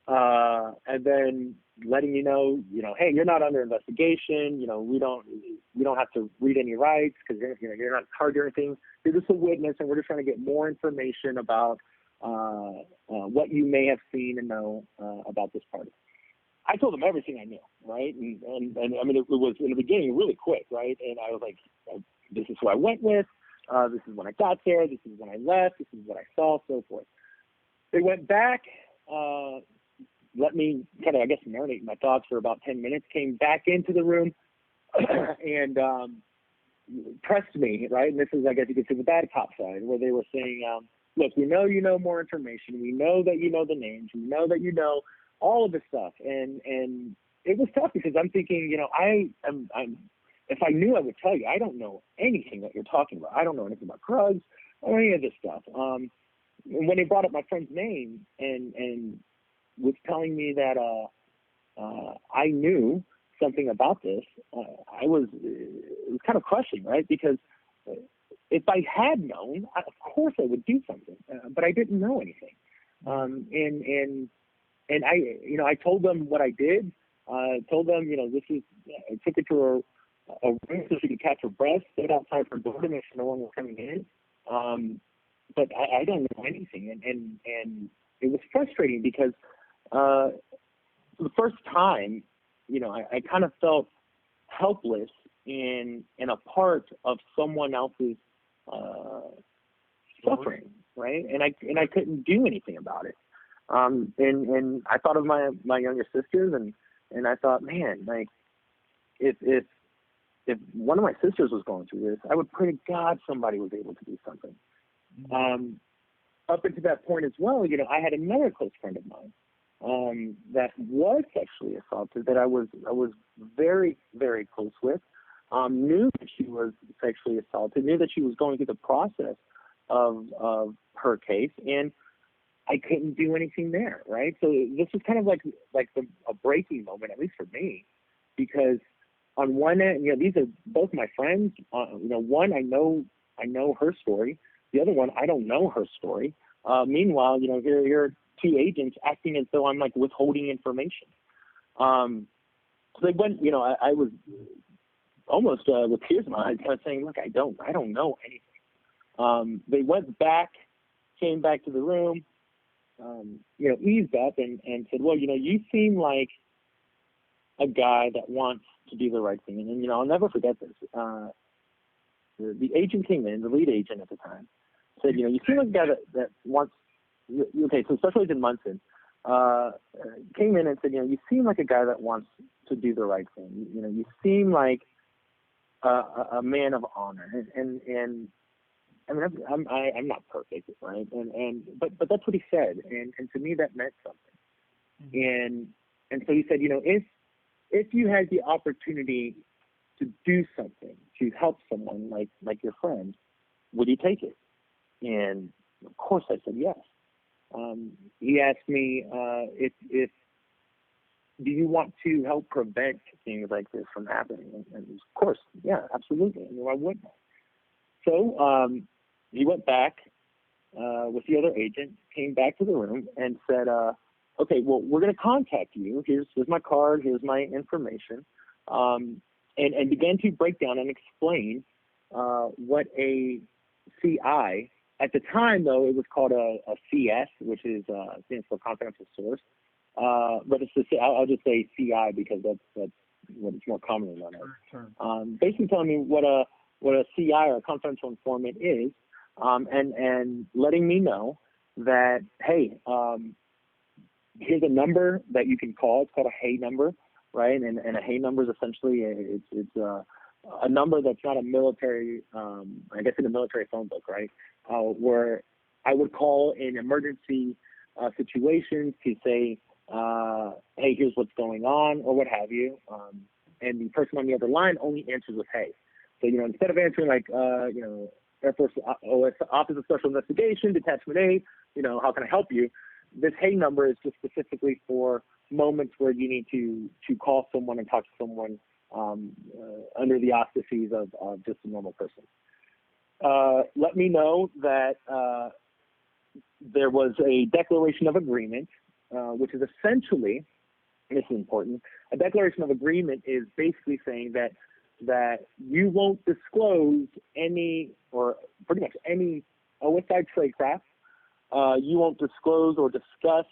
S2: and then letting you know, hey, you're not under investigation. You know, we don't have to read any rights because you're not charged or anything. You're just a witness, and we're just trying to get more information about what you may have seen and know about this party. I told them everything I knew, right? And I mean, it was in the beginning really quick, right? And I was like, this is who I went with. This is when I got there. This is when I left. This is what I saw, so forth. They went back. Let me kind of, I guess, marinate my thoughts for about 10 minutes, came back into the room and pressed me, right? And this is, I guess you could say, the bad cop side, where they were saying, look, we know you know more information. We know that you know the names. We know that you know all of this stuff. And it was tough because I'm thinking, you know, I'm if I knew, I would tell you. I don't know anything that you're talking about. I don't know anything about drugs or any of this stuff. And when they brought up my friend's name and was telling me that I knew something about this, it was kind of crushing, right? Because if I had known, of course I would do something, but I didn't know anything. And I, you know, I told them what I did. I told them, you know, I took it to a room so she could catch her breath, stood outside her door to make sure no one was coming in. But I don't know anything, and it was frustrating because for the first time, you know, I kind of felt helpless in a part of someone else's suffering, right? And I couldn't do anything about it. And I thought of my younger sisters, and I thought, man, like if one of my sisters was going through this, I would pray to God somebody was able to do something. Up until that point as well, you know, I had another close friend of mine that was sexually assaulted that I was very, very close with, knew that she was sexually assaulted, knew that she was going through the process of her case, and I couldn't do anything there, right? So this was kind of like a breaking moment, at least for me, because on one end, you know, these are both my friends. You know, one, I know her story. The other one, I don't know her story. Meanwhile, you know, here are two agents acting as though I'm like withholding information. So they went, you know, I was almost with tears in my eyes, kind of saying, look, I don't know anything. They went back, came back to the room, you know, eased up and said, well, you know, you seem like a guy that wants to do the right thing. And you know, I'll never forget this. The agent came in, the lead agent at the time, said, you know, you seem like a guy that wants, okay, so Special Agent Munson came in and said, you know, you seem like a guy that wants to do the right thing. You know, you seem like a man of honor. And I mean, I'm not perfect, right? But that's what he said, and to me that meant something. Mm-hmm. And so he said, you know, if you had the opportunity to do something to help someone like your friend, would you take it? And of course I said yes. He asked me if do you want to help prevent things like this from happening? And of course, yeah, absolutely. I mean, why wouldn't I? So he went back with the other agent, came back to the room, and said, okay, well, we're going to contact you. Here's my card. Here's my information. And began to break down and explain what a CI, at the time, though, it was called a CS, which is stands for confidential source. But I'll just say CI because that's what it's more commonly known as. Basically telling me what a CI or a confidential informant is, and letting me know that, hey, here's a number that you can call. It's called a hey number, right? And a hey number is essentially it's a number that's not a military, I guess in a military phone book, right? Where I would call in emergency situations to say, hey, here's what's going on, or what have you. And the person on the other line only answers with hey. So, instead of answering like, Air Force Office of Special Investigation, Detachment 8, how can I help you? This hey number is just specifically for moments where you need to call someone and talk to someone under the auspices of just a normal person. Let me know that there was a declaration of agreement, which is essentially, and this is important, a declaration of agreement is basically saying that you won't disclose any, or pretty much any OSI tradecraft. You won't disclose or discuss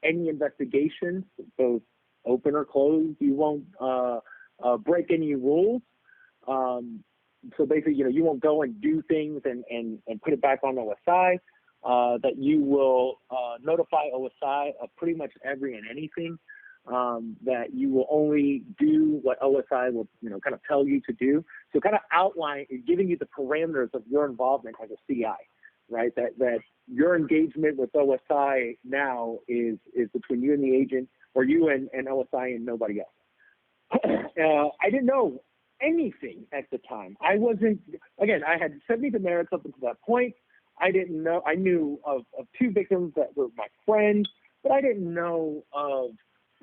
S2: any investigations, both open or closed. You won't break any rules. So basically, you won't go and do things and put it back on OSI. That you will notify OSI of pretty much every and anything. That you will only do what OSI will, kind of tell you to do. So kind of outline, giving you the parameters of your involvement as a CI, right? That your engagement with OSI now is between you and the agent, or you and OSI and nobody else. I didn't know anything at the time. I had 70 demerits up until that point. I didn't know, I knew of 2 victims that were my friends, but I didn't know of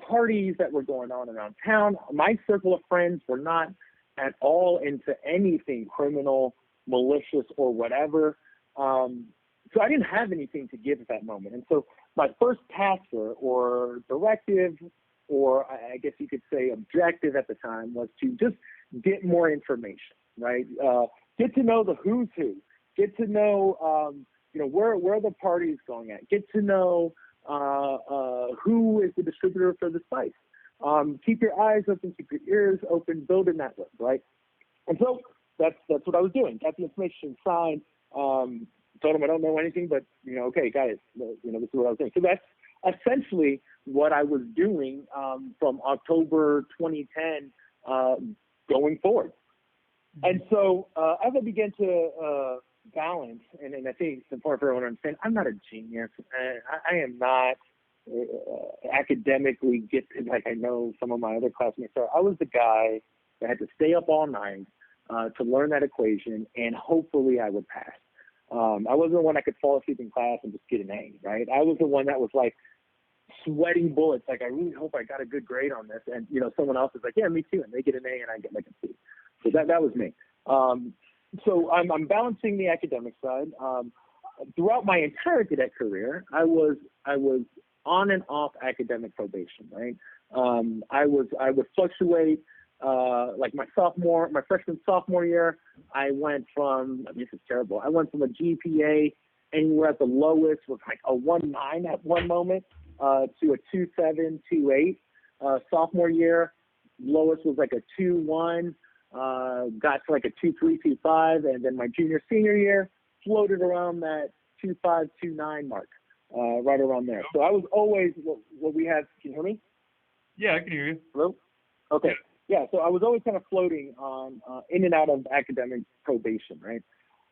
S2: parties that were going on around town. My circle of friends were not at all into anything criminal, malicious, or whatever. So I didn't have anything to give at that moment. And so my first task or directive, or I guess you could say objective at the time, was to just get more information, right? Get to know the who's who. Get to know, where the party is going at. Get to know who is the distributor for the spice. Keep your eyes open, keep your ears open, build a network, right? And so that's what I was doing. Got the information, signed, told them I don't know anything, but, okay, got it. This is what I was doing. So that's essentially what I was doing from October 2010 going forward. And so as I began to balance, and I think it's important for everyone to understand, I'm not a genius. I am not academically gifted like I know some of my other classmates are. I was the guy that had to stay up all night to learn that equation, and hopefully I would pass. I wasn't the one that could fall asleep in class and just get an A, right? I was the one that was like sweating bullets, like I really hope I got a good grade on this. And, someone else is like, yeah, me too. And they get an A and I get like a C. So that was me. So I'm balancing the academic side. Throughout my entire cadet career, I was on and off academic probation, right? I would fluctuate. Like my freshman sophomore year, I went from, this is terrible. I went from a GPA anywhere at the lowest was like a 1.9 at one moment to a 2.7, 2.8. Sophomore year, lowest was like a 2.1. Got to like a 2.3, 2.5, and then my senior year floated around that 2.5, 2.9 mark, right around there. So I was always what we have. Can you hear me?
S1: Yeah, I can hear you.
S2: Hello? Okay. Yeah, so I was always kind of floating on in and out of academic probation, right?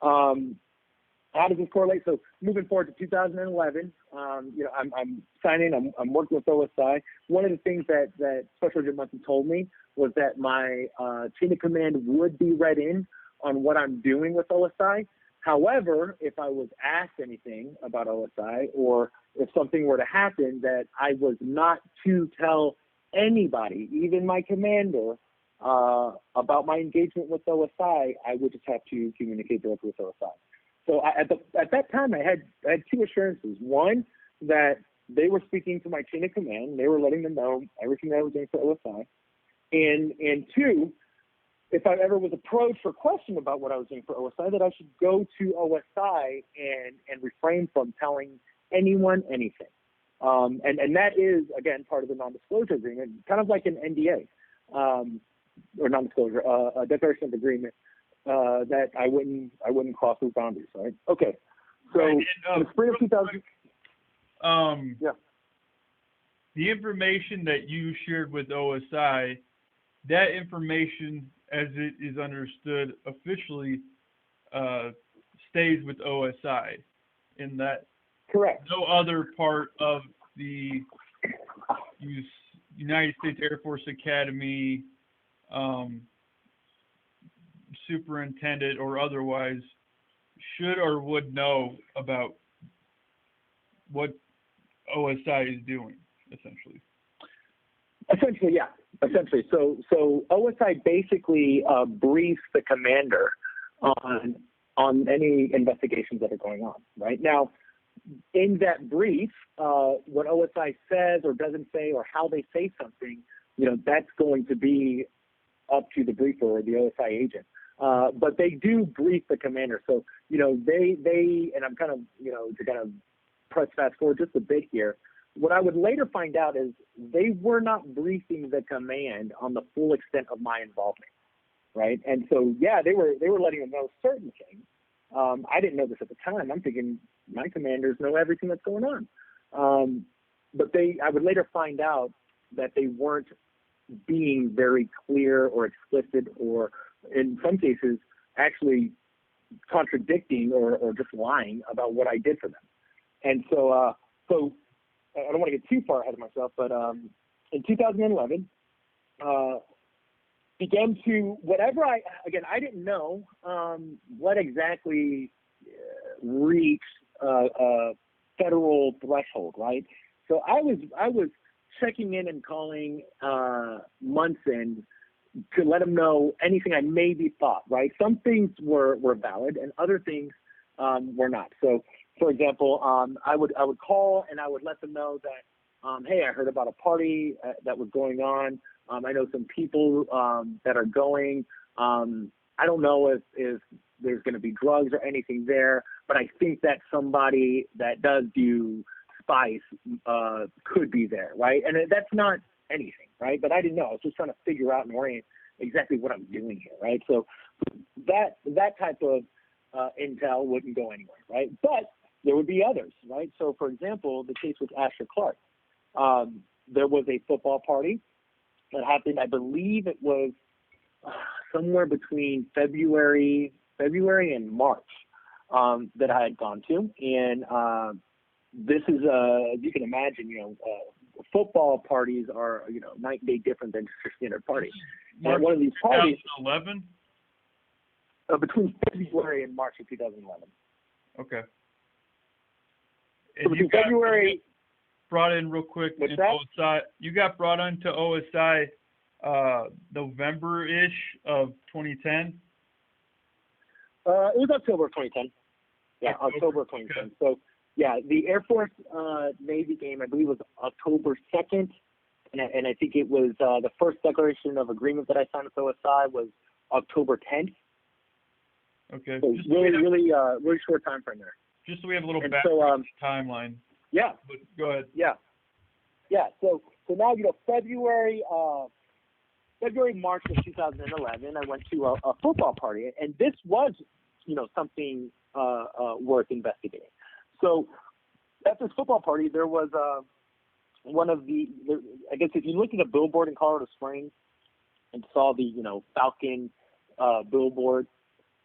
S2: How does this correlate? So moving forward to 2011, I'm signing. I'm working with OSI. One of the things that Special Agent Munson told me was that my chain of command would be read in on what I'm doing with OSI. However, if I was asked anything about OSI, or if something were to happen, that I was not to tell anybody, even my commander, about my engagement with OSI. I would just have to communicate directly with OSI. So at that time, I had 2 assurances. One, that they were speaking to my chain of command. They were letting them know everything that I was doing for OSI. And 2, if I ever was approached or questioned about what I was doing for OSI, that I should go to OSI and refrain from telling anyone anything. And that is, again, part of the non-disclosure agreement, kind of like an NDA, or non-disclosure, a declaration of agreement, that I wouldn't cross those boundaries, right? Okay. So,
S1: right.
S2: in the spring of 2000.
S1: Yeah. the information that you shared with OSI, that information, as it is understood officially, stays with OSI, in that
S2: Correct.
S1: no other part of the United States Air Force Academy, superintendent or otherwise, should or would know about what OSI is doing, essentially.
S2: Essentially, yeah. Essentially, so OSI basically briefs the commander on any investigations that are going on. Right now, in that brief, what OSI says or doesn't say, or how they say something, that's going to be up to the briefer or the OSI agent. But they do brief the commander. So, they and I'm kind of, to kind of press fast forward just a bit here, what I would later find out is they were not briefing the command on the full extent of my involvement, right? And so, yeah, they were letting them know certain things. I didn't know this at the time. I'm thinking my commanders know everything that's going on. But I would later find out that they weren't being very clear or explicit, or in some cases actually contradicting or just lying about what I did for them. And so I don't want to get too far ahead of myself, but in 2011, began to, I didn't know what exactly reached federal threshold, right? So I was checking in and calling Munson to let him know anything I maybe thought, right? Some things were valid and other things were not. So, for example, I would call and I would let them know that, hey, I heard about a party that was going on. I know some people that are going. I don't know if there's going to be drugs or anything there, but I think that somebody that does do spice could be there, right? And that's not anything, right? But I didn't know. I was just trying to figure out and orient exactly what I'm doing here, right? So that type of intel wouldn't go anywhere, right? But there would be others, right? So, for example, the case with Asher Clark. There was a football party that happened, I believe it was somewhere between February and March that I had gone to. And this is, you can imagine, football parties are, night and day different than just your standard party.
S1: March
S2: one of these parties,
S1: 2011?
S2: Between February and March of 2011.
S1: Okay.
S2: So between February...
S1: Brought in real quick.
S2: What's that?
S1: OSI. You got brought onto OSI November-ish of 2010?
S2: It was October of 2010. Yeah, October of 2010. Okay. So, yeah, the Air Force Navy game, I believe, was October 2nd. And I think it was the first declaration of agreement that I signed with OSI was October 10th.
S1: Okay.
S2: So really short time frame there.
S1: Just so we have a little timeline.
S2: Yeah.
S1: But go ahead.
S2: Yeah. So now, February, March of 2011, I went to a football party, and this was, something worth investigating. So at this football party, there was one of I guess if you looked at a billboard in Colorado Springs and saw the, Falcon billboard,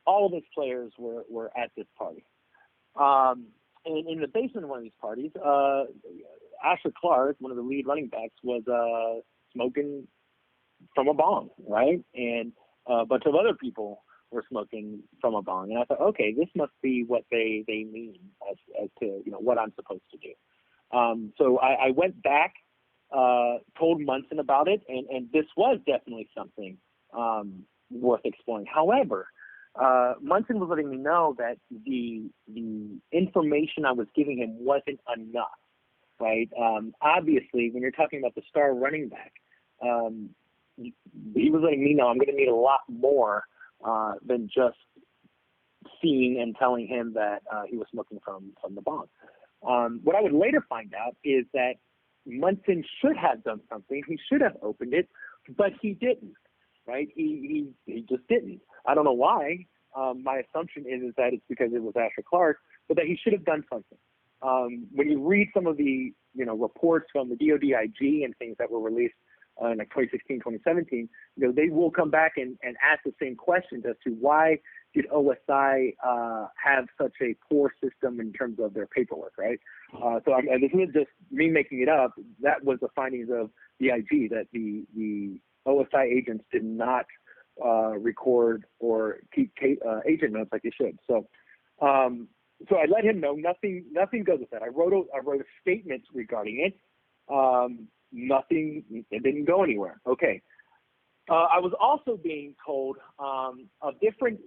S2: all of his players were at this party. And in the basement of one of these parties, Asher Clark, one of the lead running backs, was smoking from a bong, right? And a bunch of other people were smoking from a bong. And I thought, okay, this must be what they mean as to, what I'm supposed to do. So I went back, told Munson about it, and this was definitely something worth exploring. However, Munson was letting me know that the information I was giving him wasn't enough, right? Obviously, when you're talking about the star running back, he was letting me know I'm going to need a lot more than just seeing and telling him that he was smoking from the bong. What I would later find out is that Munson should have done something. He should have opened it, but he didn't, right? He just didn't. I don't know why. My assumption is that it's because it was Asher Clark, but that he should have done something. when you read some of the, reports from the DOD-IG and things that were released in like 2016, 2017, they will come back and ask the same questions as to why did OSI have such a poor system in terms of their paperwork, right? And this isn't just me making it up. That was the findings of the IG, that the OSI agents did not record or keep agent notes like they should. So I let him know nothing goes with that. I wrote a statement regarding it. Nothing. It didn't go anywhere. Okay. I was also being told of different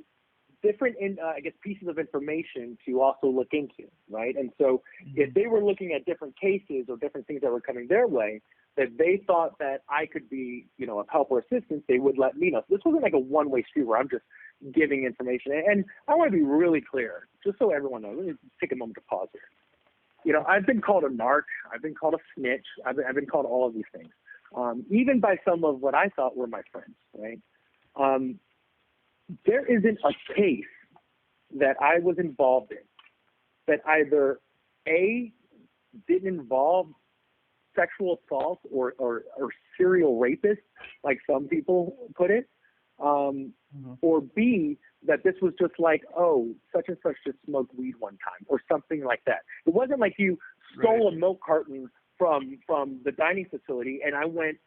S2: pieces of information to also look into, right? And so if they were looking at different cases or different things that were coming their way, that they thought that I could be, of help or assistance, they would let me know. So this wasn't like a one-way street where I'm just giving information. And I want to be really clear, just so everyone knows. Let me take a moment to pause here. I've been called a narc. I've been called a snitch. I've been called all of these things, even by some of what I thought were my friends, right? There isn't a case that I was involved in that either A, didn't involve sexual assault or serial rapists, like some people put it, or B, that this was just like, oh, such and such just smoked weed one time or something like that. It wasn't like you stole a milk carton from the dining facility and I went,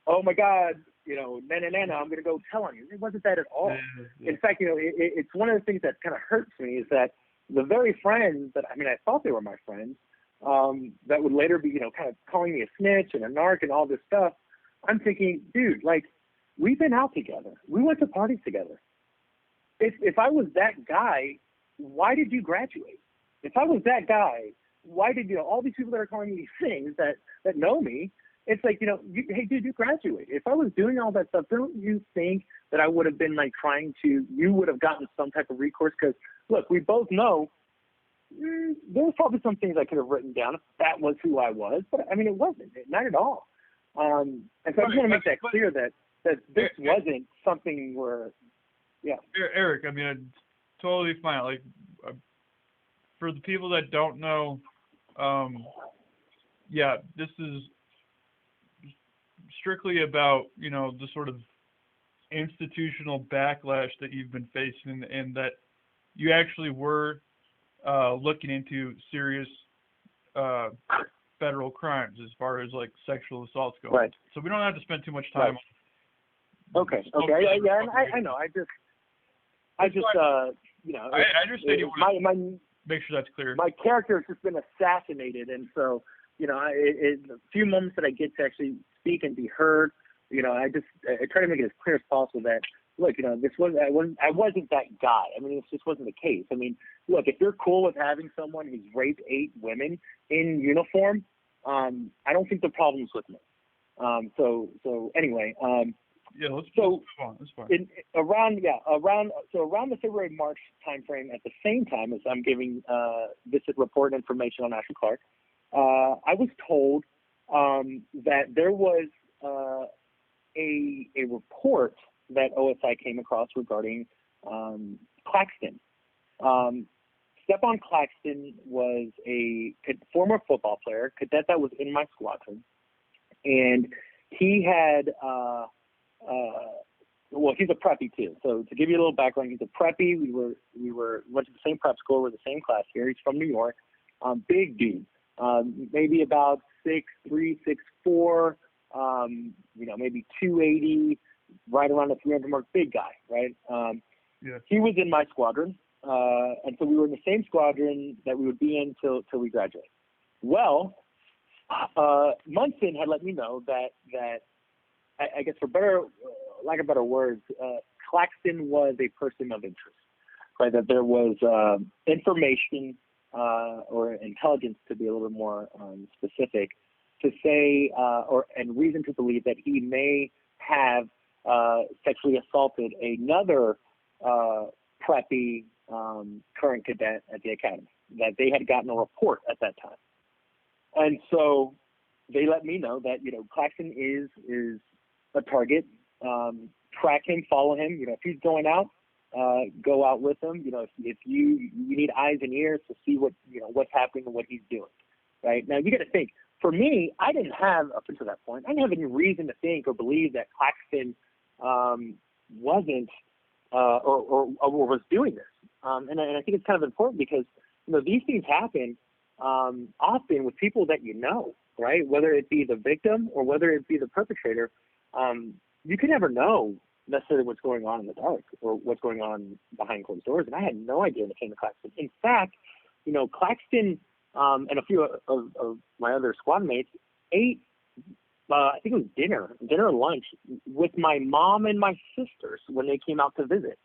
S2: oh my God, I'm going to go tell on you. It wasn't that at all. In fact, it's one of the things that kind of hurts me is that the very friends that, I thought they were my friends, that would later be, kind of calling me a snitch and a narc and all this stuff. I'm thinking, dude, like, we've been out together. We went to parties together. If I was that guy, why did you graduate? If I was that guy, why did, all these people that are calling me these things that know me, it's like, hey, dude, you graduate. If I was doing all that stuff, don't you think that I would have been like you would have gotten some type of recourse? Because, look, we both know there was probably some things I could have written down if that was who I was, but it wasn't, not at all. And so I just want to make that clear that this wasn't something where,
S1: Eric, it's totally fine. Like, for the people that don't know, this is strictly about, the sort of institutional backlash that you've been facing and that you actually were looking into serious federal crimes as far as like sexual assaults go.
S2: Right.
S1: So we don't have to spend too much time.
S2: Right. Okay. I know. I just
S1: I understand you want to make sure that's clear.
S2: My character has just been assassinated, and so a few moments that I get to actually speak and be heard, I try to make it as clear as possible that, look, I wasn't that guy. This just wasn't the case. Look, if you're cool with having someone who's raped 8 women in uniform, I don't think the problem's with me. So anyway,
S1: let's move on. That's fine.
S2: Around the February-March timeframe, at the same time as I'm giving this report information on Ashley Clark, I was told that there was a report that OSI came across regarding Claxton. Stephon Claxton was a former football player, cadet that was in my squadron, and he had he's a preppy too. So to give you a little background, he's a preppy. We went to the same prep school. We're the same class here. He's from New York. Big dude. Maybe about 6'3", 6'4", maybe 280, right around the 300 mark. Big guy, right? He was in my squadron, and so we were in the same squadron that we would be in till we graduate. Well, Munson had let me know that I guess for lack of better words, Claxton was a person of interest, right? That there was information or intelligence, to be a little bit more specific, to say and reason to believe that he may have sexually assaulted another preppy current cadet at the academy, that they had gotten a report at that time. And so they let me know that, Claxton is a target. Track him, follow him. If he's going out, go out with him. You know, if you need eyes and ears to see what's happening and what he's doing, right? Now you got to think. For me, I didn't have up until that point. I didn't have any reason to think or believe that Claxton wasn't or was doing this. And I think it's kind of important because these things happen often with people that you know, right? Whether it be the victim or whether it be the perpetrator, you can never know necessarily what's going on in the dark or what's going on behind closed doors. And I had no idea when it came to Claxton. In fact, Claxton and a few of my other squad mates ate, I think it was dinner or lunch with my mom and my sisters when they came out to visit,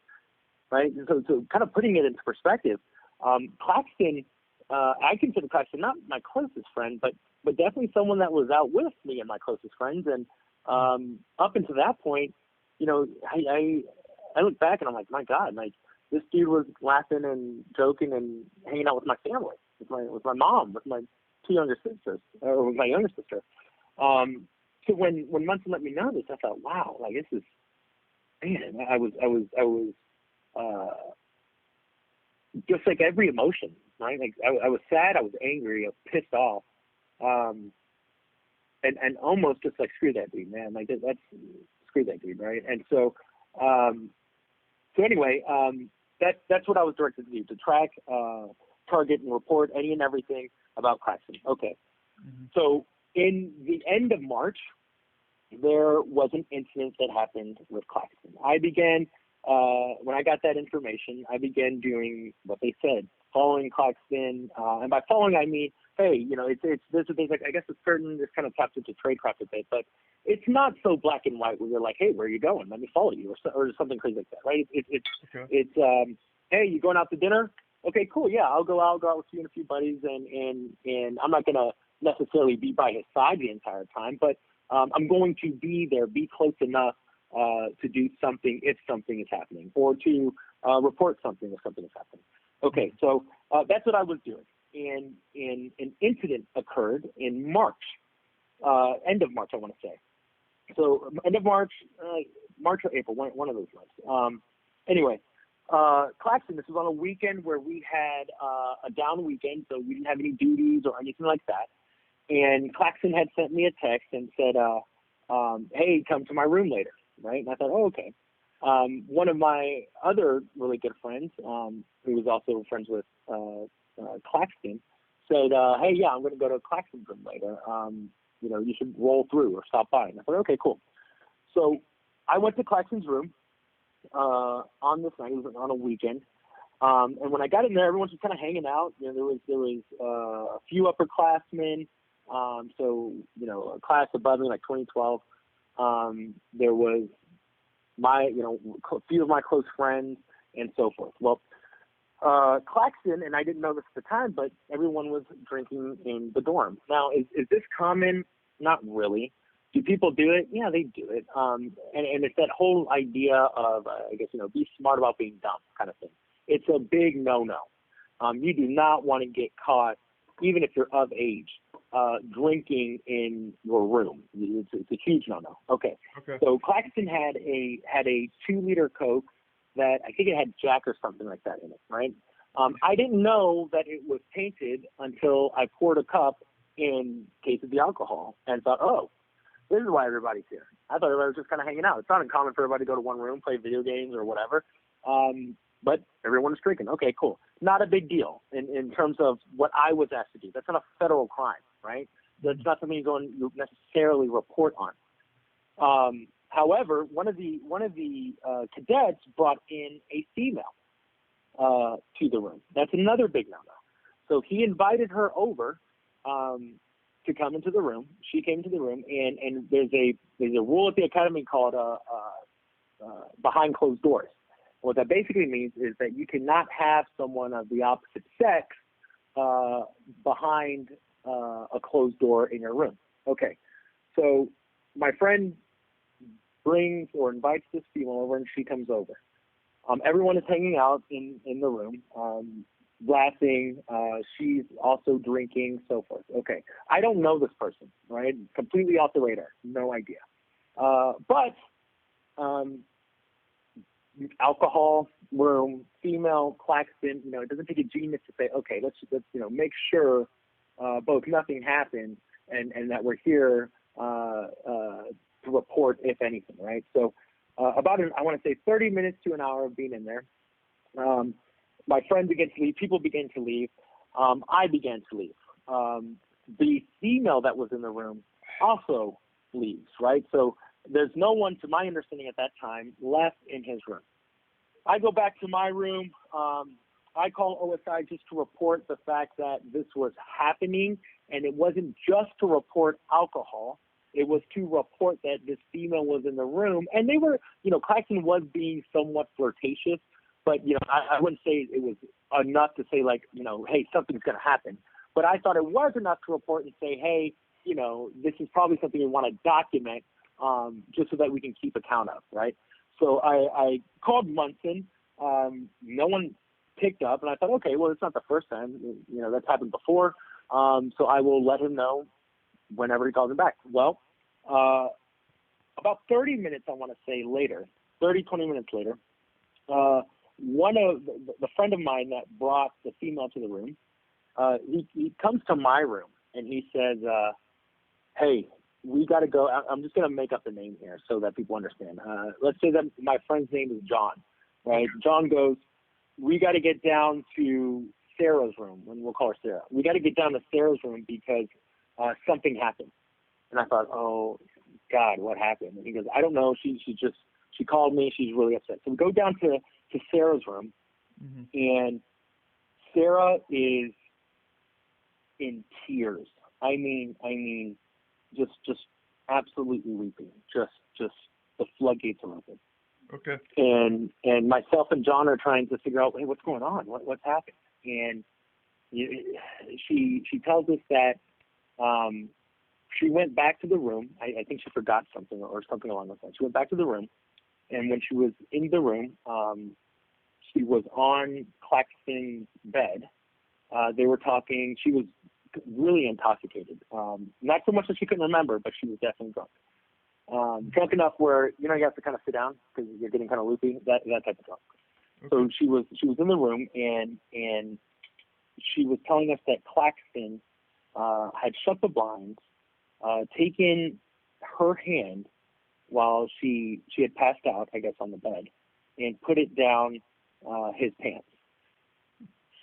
S2: right? So kind of putting it into perspective, Claxton, I consider Claxton not my closest friend, but definitely someone that was out with me and my closest friends. And up until that point, I look back and I'm like, my God, like this dude was laughing and joking and hanging out with my family, with my mom, with my two younger sisters, or with my younger sister. So when Munson let me know this, I thought, wow, like this is, man, I was just like every emotion, right? Like I was sad, I was angry, I was pissed off, and almost just like screw that dude, man. Like that's screw that dude, right? And so anyway, that's what I was directed to do, to track, target, and report any and everything about Claxton. Okay. Mm-hmm. So in the end of March, there was an incident that happened with Claxton. I began, when I got that information, I began doing what they said, following Claxton. And by following, I mean, hey, there's like, I guess it's certain, this kind of taps into tradecraft a bit, but it's not so black and white where you're like, hey, where are you going? Let me follow you, or something crazy like that, right? It's hey, you going out to dinner? Okay, cool. Yeah, I'll go out with you and a few buddies, and I'm not gonna necessarily be by his side the entire time, but I'm going to be there, be close enough to do something if something is happening, or to report something if something is happening. Okay, so that's what I was doing. And an incident occurred in March, end of March, I want to say. So end of March, March or April, one of those months. Anyway, Claxton, this was on a weekend where we had a down weekend, so we didn't have any duties or anything like that. And Claxton had sent me a text and said, hey, come to my room later, right? And I thought, oh, okay. One of my other really good friends, who was also friends with Claxton, said, hey, yeah, I'm going to go to Claxton's room later. You should roll through or stop by. And I thought, okay, cool. So I went to Claxton's room on this night. It was on a weekend. And when I got in there, everyone was kind of hanging out. There was a few upperclassmen. So, a class above me, like 2012. There was a few of my close friends and so forth. Well, Claxton, and I didn't know this at the time, but everyone was drinking in the dorm. Now, is this common? Not really. Do people do it? Yeah, they do it. And it's that whole idea of, I guess, be smart about being dumb kind of thing. It's a big no-no. You do not want to get caught, even if you're of age, drinking in your room. It's a huge no-no. Okay. So Claxton had a 2-liter Coke that I think it had Jack or something like that in it, right? I didn't know that it was tainted until I poured a cup and tasted the alcohol and thought, oh, this is why everybody's here. I thought everybody was just kind of hanging out. It's not uncommon for everybody to go to one room, play video games or whatever. But everyone was drinking. Okay, cool. Not a big deal in terms of what I was asked to do. That's not a federal crime, right? That's not something you necessarily report on. However, one of the cadets brought in a female to the room. That's another big no-no. So he invited her over to come into the room. She came to the room, and there's a rule at the academy called behind closed doors. What that basically means is that you cannot have someone of the opposite sex behind a closed door in your room. Okay, so my friend brings or invites this female over, and she comes over. Everyone is hanging out in the room, laughing. She's also drinking, so forth. Okay, I don't know this person, right? Completely off the radar, no idea. But alcohol room, female, Claxton. It doesn't take a genius to say, okay, let's make sure both nothing happened and that we're here to report if anything, right? So about I want to say 30 minutes to an hour of being in there. My friend began to leave. People began to leave. I began to leave. The female that was in the room also leaves, right? So there's no one, to my understanding at that time, left in his room. I go back to my room. I call OSI just to report the fact that this was happening, and it wasn't just to report alcohol. It was to report that this female was in the room, and they were, Claxton was being somewhat flirtatious, but, I wouldn't say it was enough to say, like, hey, something's going to happen. But I thought it was enough to report and say, hey, this is probably something we want to document just so that we can keep account of, right? So I called Munson. No one picked up, and I thought, okay, well, it's not the first time. That's happened before. So I will let him know whenever he calls him back. Well, about 30 minutes, I want to say later, 20 minutes later, one of the friend of mine that brought the female to the room, he comes to my room and he says, hey, we got to go. I'm just going to make up the name here so that people understand. Let's say that my friend's name is John, right? John goes, we got to get down to Sarah's room, and we'll call her Sarah. We got to get down to Sarah's room because something happened. And I thought, oh, God, what happened? And he goes, I don't know. She called me. She's really upset. So we go down to Sarah's room, and Sarah is in tears. I mean, just absolutely weeping. Just the floodgates are open.
S1: Okay.
S2: And myself and John are trying to figure out, hey, what's going on? What's happened? And she tells us that she went back to the room. I think she forgot something or something along those lines. She went back to the room, and when she was in the room, she was on Claxton's bed. They were talking. She was really intoxicated. Not so much that she couldn't remember, but she was definitely drunk. Drunk enough where you have to kind of sit down because you're getting kind of loopy. That type of drunk. Okay. So she was in the room, and she was telling us that Claxton had shut the blinds, taken her hand while she had passed out, I guess, on the bed, and put it down his pants.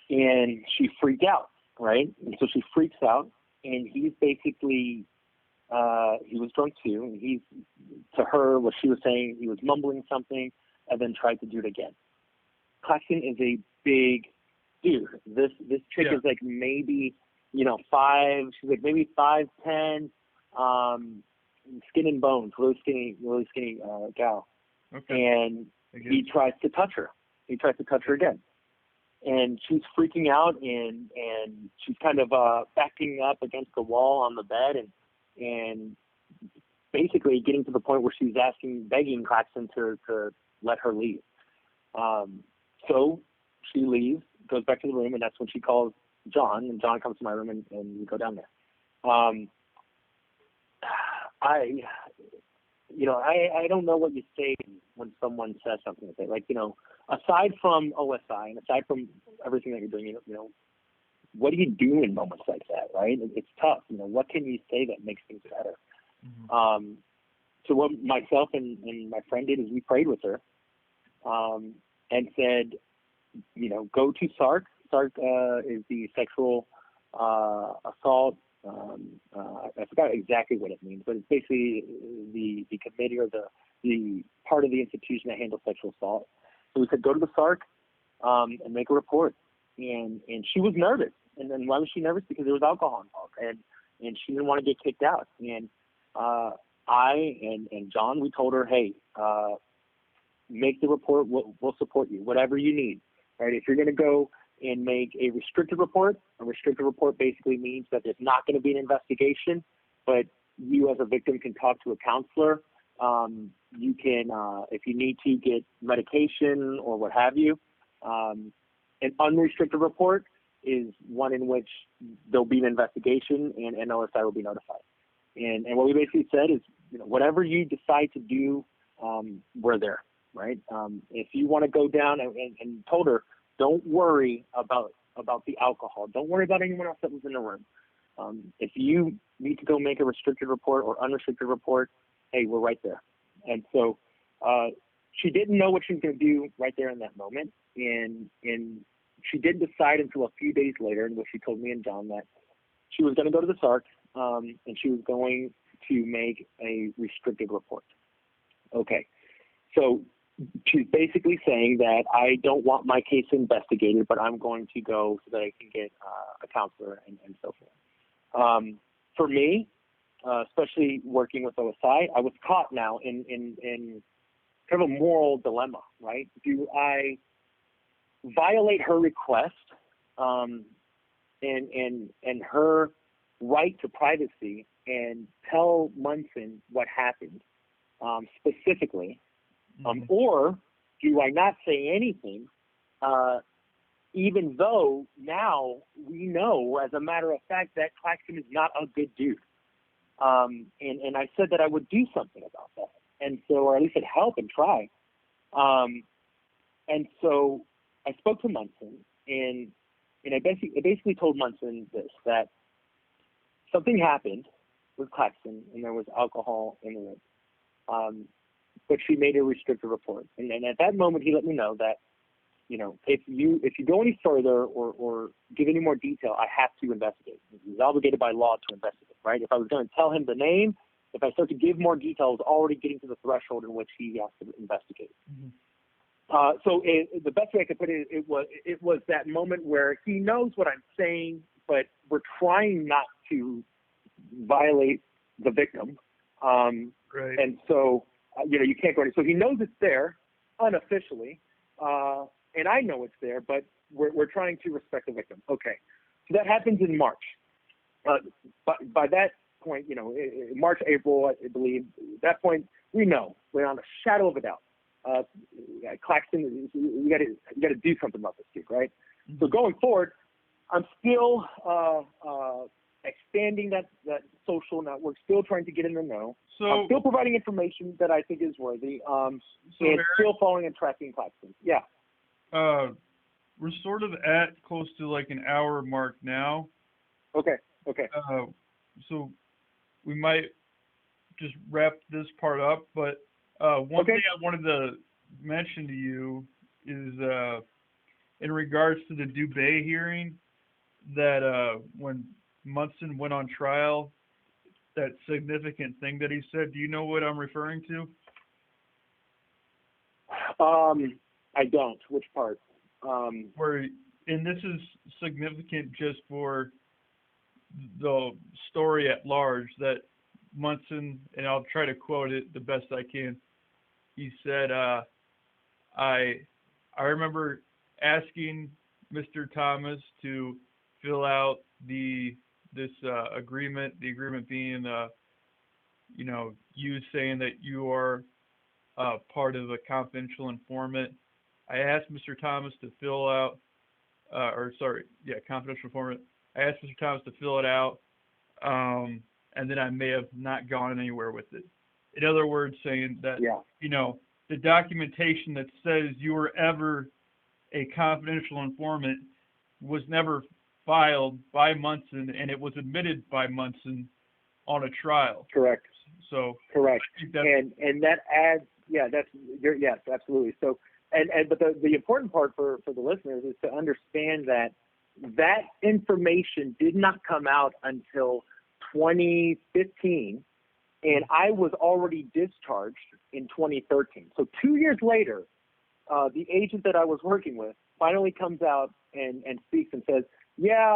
S2: And she freaked out, right? And so she freaks out, and he's basically, he was drunk too, and he's, to her, what she was saying, he was mumbling something, and then tried to do it again. Claxton is a big dude. This chick is like maybe, she's like maybe 5'10", skin and bones, really skinny gal. Okay. And he tries to touch her. He tries to touch her again. And she's freaking out, and she's kind of backing up against the wall on the bed, and basically getting to the point where she's begging Claxton to let her leave. So she leaves, goes back to the room, and that's when she calls John, and John comes to my room, and we go down there. I don't know what you say when someone says something like that. Like, aside from OSI and aside from everything that you're doing, what do you do in moments like that, right? It's tough. What can you say that makes things better? Mm-hmm. So what myself and my friend did is we prayed with her and said, go to SARC. SARC is the sexual assault. I forgot exactly what it means, but it's basically the committee or the part of the institution that handles sexual assault. So we said, go to the SARC and make a report. And she was nervous. And then why was she nervous? Because there was alcohol involved, and she didn't want to get kicked out. And I and John, we told her, hey, make the report. We'll support you, whatever you need. Right? If you're going to go and make a restricted report basically means that there's not going to be an investigation, but you as a victim can talk to a counselor. You can, if you need to, get medication or what have you. An unrestricted report is one in which there'll be an investigation and OSI will be notified. And what we basically said is, whatever you decide to do, we're there. right? If you want to go down and told her, don't worry about the alcohol. Don't worry about anyone else that was in the room. If you need to go make a restricted report or unrestricted report, hey, we're right there. And so she didn't know what she was going to do right there in that moment. And she didn't decide until a few days later, in which she told me and John that she was going to go to the SARC and she was going to make a restricted report. Okay. So she's basically saying that I don't want my case investigated, but I'm going to go so that I can get a counselor and so forth. For me, especially working with OSI, I was caught now in kind of a moral dilemma, right? Do I violate her request and her right to privacy and tell Munson what happened specifically, or do I not say anything, even though now we know, as a matter of fact, that Claxton is not a good dude. And I said that I would do something about that. And so, or at least I'd help and try. And so I spoke to Munson, and I basically told Munson this, that something happened with Claxton, and there was alcohol in the room. But she made a restricted report. And at that moment, he let me know that, you know, if you go any further or give any more detail, I have to investigate. He's obligated by law to investigate, right? If I was going to tell him the name, if I start to give more details, already getting to the threshold in which he has to investigate. So the best way I could put it, it was that moment where he knows what I'm saying, but we're trying not to violate the victim.
S1: Right.
S2: And so, you know, you can't go any. So he knows it's there unofficially, and I know it's there, but we're trying to respect the victim. Okay. So that happens in March. By that point, you know, March, April, I believe, at that point, we know, we're on a shadow of a doubt. Claxton, you got to do something about this kid, right? So going forward, I'm still expanding that social network, still trying to get in the know.
S1: So
S2: I'm still providing information that I think is worthy, and
S1: Eric,
S2: still following and tracking Claxton. Yeah.
S1: We're sort of at close to like an hour mark now.
S2: Okay.
S1: So we might just wrap this part up, but one thing I wanted to mention to you is in regards to the Dubé hearing, that when Munson went on trial, that significant thing that he said, do you know what I'm referring to?
S2: I don't. Which part?
S1: And this is significant just for the story at large, that Munson, and I'll try to quote it the best I can, he said, I remember asking Mr. Thomas to fill out this agreement, the agreement being, you know, you saying that you are part of a confidential informant. I asked Mr. Thomas to fill out, confidential informant. I asked Mr. Thomas to fill it out, and then I may have not gone anywhere with it. In other words, saying that, you know, the documentation that says you were ever a confidential informant was never filed by Munson, and it was admitted by Munson on a trial.
S2: Correct.
S1: So
S2: correct. And that adds, yes, absolutely. So but the important part for the listeners is to understand that information did not come out until 2015, and I was already discharged in 2013. So 2 years later, the agent that I was working with finally comes out and speaks and says, yeah,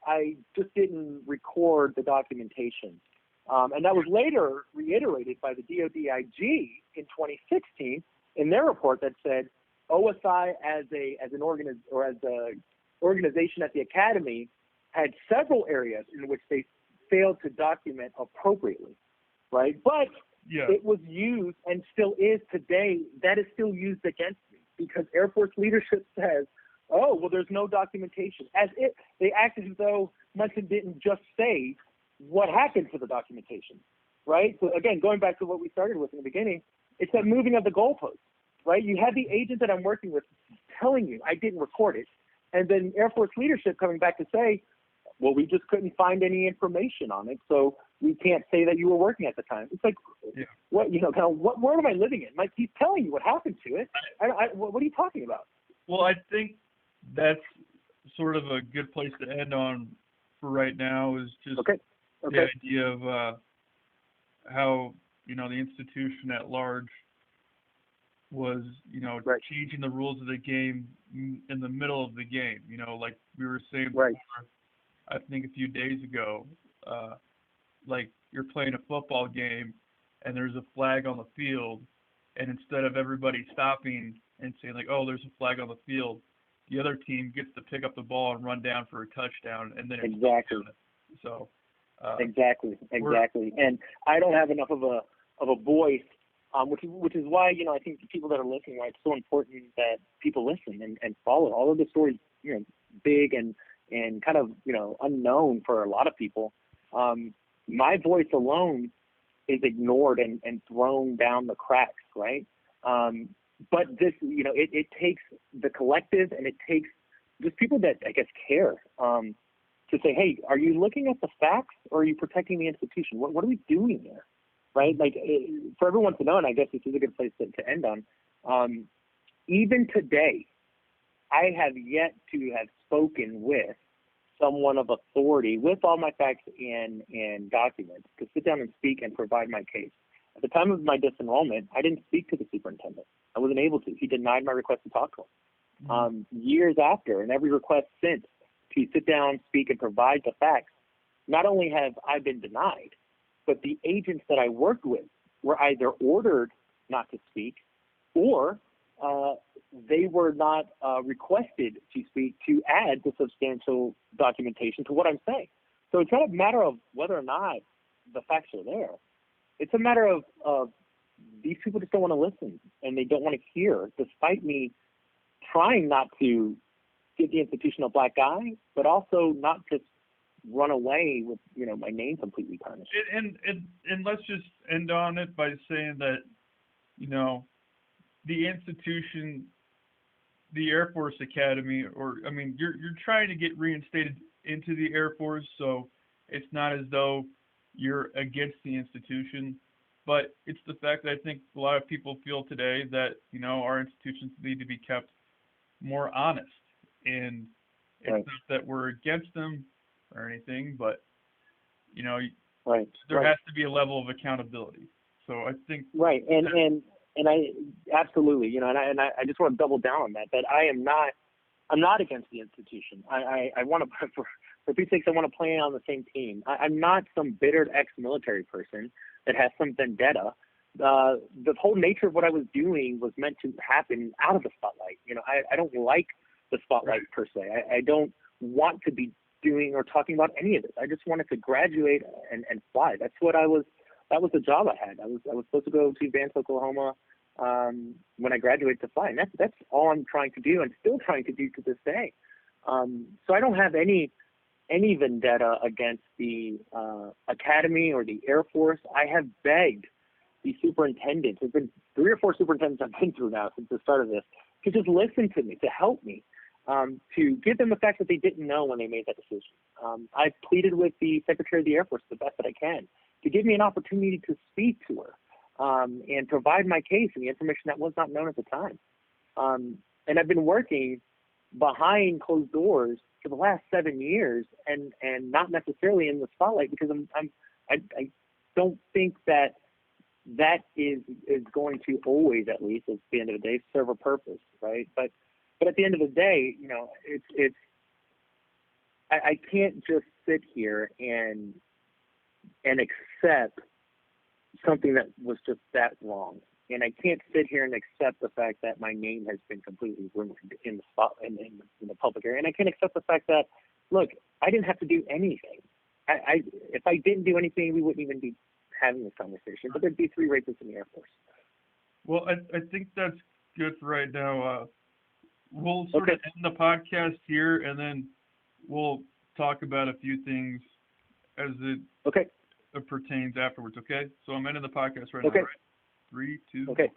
S2: I just didn't record the documentation. And that was later reiterated by the DODIG in 2016 in their report that said OSI as an organization at the academy had several areas in which they failed to document appropriately, right? But it was used and still is today. That is still used against me because Air Force leadership says, oh, well, there's no documentation. They act as though Munson didn't just say what happened to the documentation, right? So again, going back to what we started with in the beginning, it's that moving of the goalposts. right? You have the agent that I'm working with telling you I didn't record it, and then Air Force leadership coming back to say, well, we just couldn't find any information on it, so we can't say that you were working at the time. It's like, what, kind of what world am I living in? Like, he's telling you what happened to it. What are you talking about?
S1: Well, I think that's sort of a good place to end on for right now, is just the idea of how, the institution at large was, changing the rules of the game in the middle of the game. Like we were saying before, I think a few days ago, like you're playing a football game and there's a flag on the field, and instead of everybody stopping and saying like, oh, there's a flag on the field, the other team gets to pick up the ball and run down for a touchdown, and then it's so exactly.
S2: And I don't have enough of a voice, which is why I think the people that are listening, it's so important that people listen and follow. All of the stories, big and kind of unknown for a lot of people. My voice alone is ignored and thrown down the cracks, right? But this, it takes the collective, and it takes just people that, I guess, care to say, hey, are you looking at the facts, or are you protecting the institution? What are we doing here, right? Like, for everyone to know, and I guess this is a good place to end on, even today, I have yet to have spoken with someone of authority with all my facts and documents to sit down and speak and provide my case. At the time of my disenrollment, I didn't speak to the superintendent. I wasn't able to. He denied my request to talk to him. Years after, and every request since to sit down, speak, and provide the facts, not only have I been denied, but the agents that I worked with were either ordered not to speak, or they were not requested to speak to add the substantial documentation to what I'm saying. So it's not a matter of whether or not the facts are there. It's a matter of these people just don't want to listen, and they don't want to hear, despite me trying not to give the institution a black eye, but also not just run away with my name completely tarnished.
S1: And let's just end on it by saying that the institution, the Air Force Academy, you're trying to get reinstated into the Air Force, so it's not as though you're against the institution, but it's the fact that I think a lot of people feel today that our institutions need to be kept more honest, and it's not that we're against them or anything, but there has to be a level of accountability. So I think and I absolutely, and I just want to double down on that I'm not against the institution. I want to, for Pete's sakes, I want to play on the same team. I'm not some bitter ex-military person that has some vendetta. The whole nature of what I was doing was meant to happen out of the spotlight. I don't like the spotlight per se. I don't want to be doing or talking about any of this. I just wanted to graduate and fly. That was the job I had. I was supposed to go to Vance, Oklahoma, when I graduated to fly. And that's all I'm trying to do, and still trying to do to this day. So I don't have any vendetta against the academy or the Air Force. I have begged the superintendents. There's been 3 or 4 superintendents I've been through now since the start of this, to just listen to me, to help me, to give them the facts that they didn't know when they made that decision. I've pleaded with the Secretary of the Air Force the best that I can to give me an opportunity to speak to her and provide my case and the information that was not known at the time. And I've been working behind closed doors for the last 7 years, and not necessarily in the spotlight, because I don't think that is going to always, at least at the end of the day, serve a purpose, right? But at the end of the day, I can't just sit here and accept something that was just that wrong. And I can't sit here and accept the fact that my name has been completely ruined in the spot in the public area. And I can't accept the fact that, look, I didn't have to do anything. If I didn't do anything, we wouldn't even be having this conversation. But there'd be 3 rapists in the Air Force. Well, I think that's good for right now. We'll sort of end the podcast here, and then we'll talk about a few things as it pertains afterwards. Okay? So I'm ending the podcast right now. Right? 3, 2.
S2: Okay.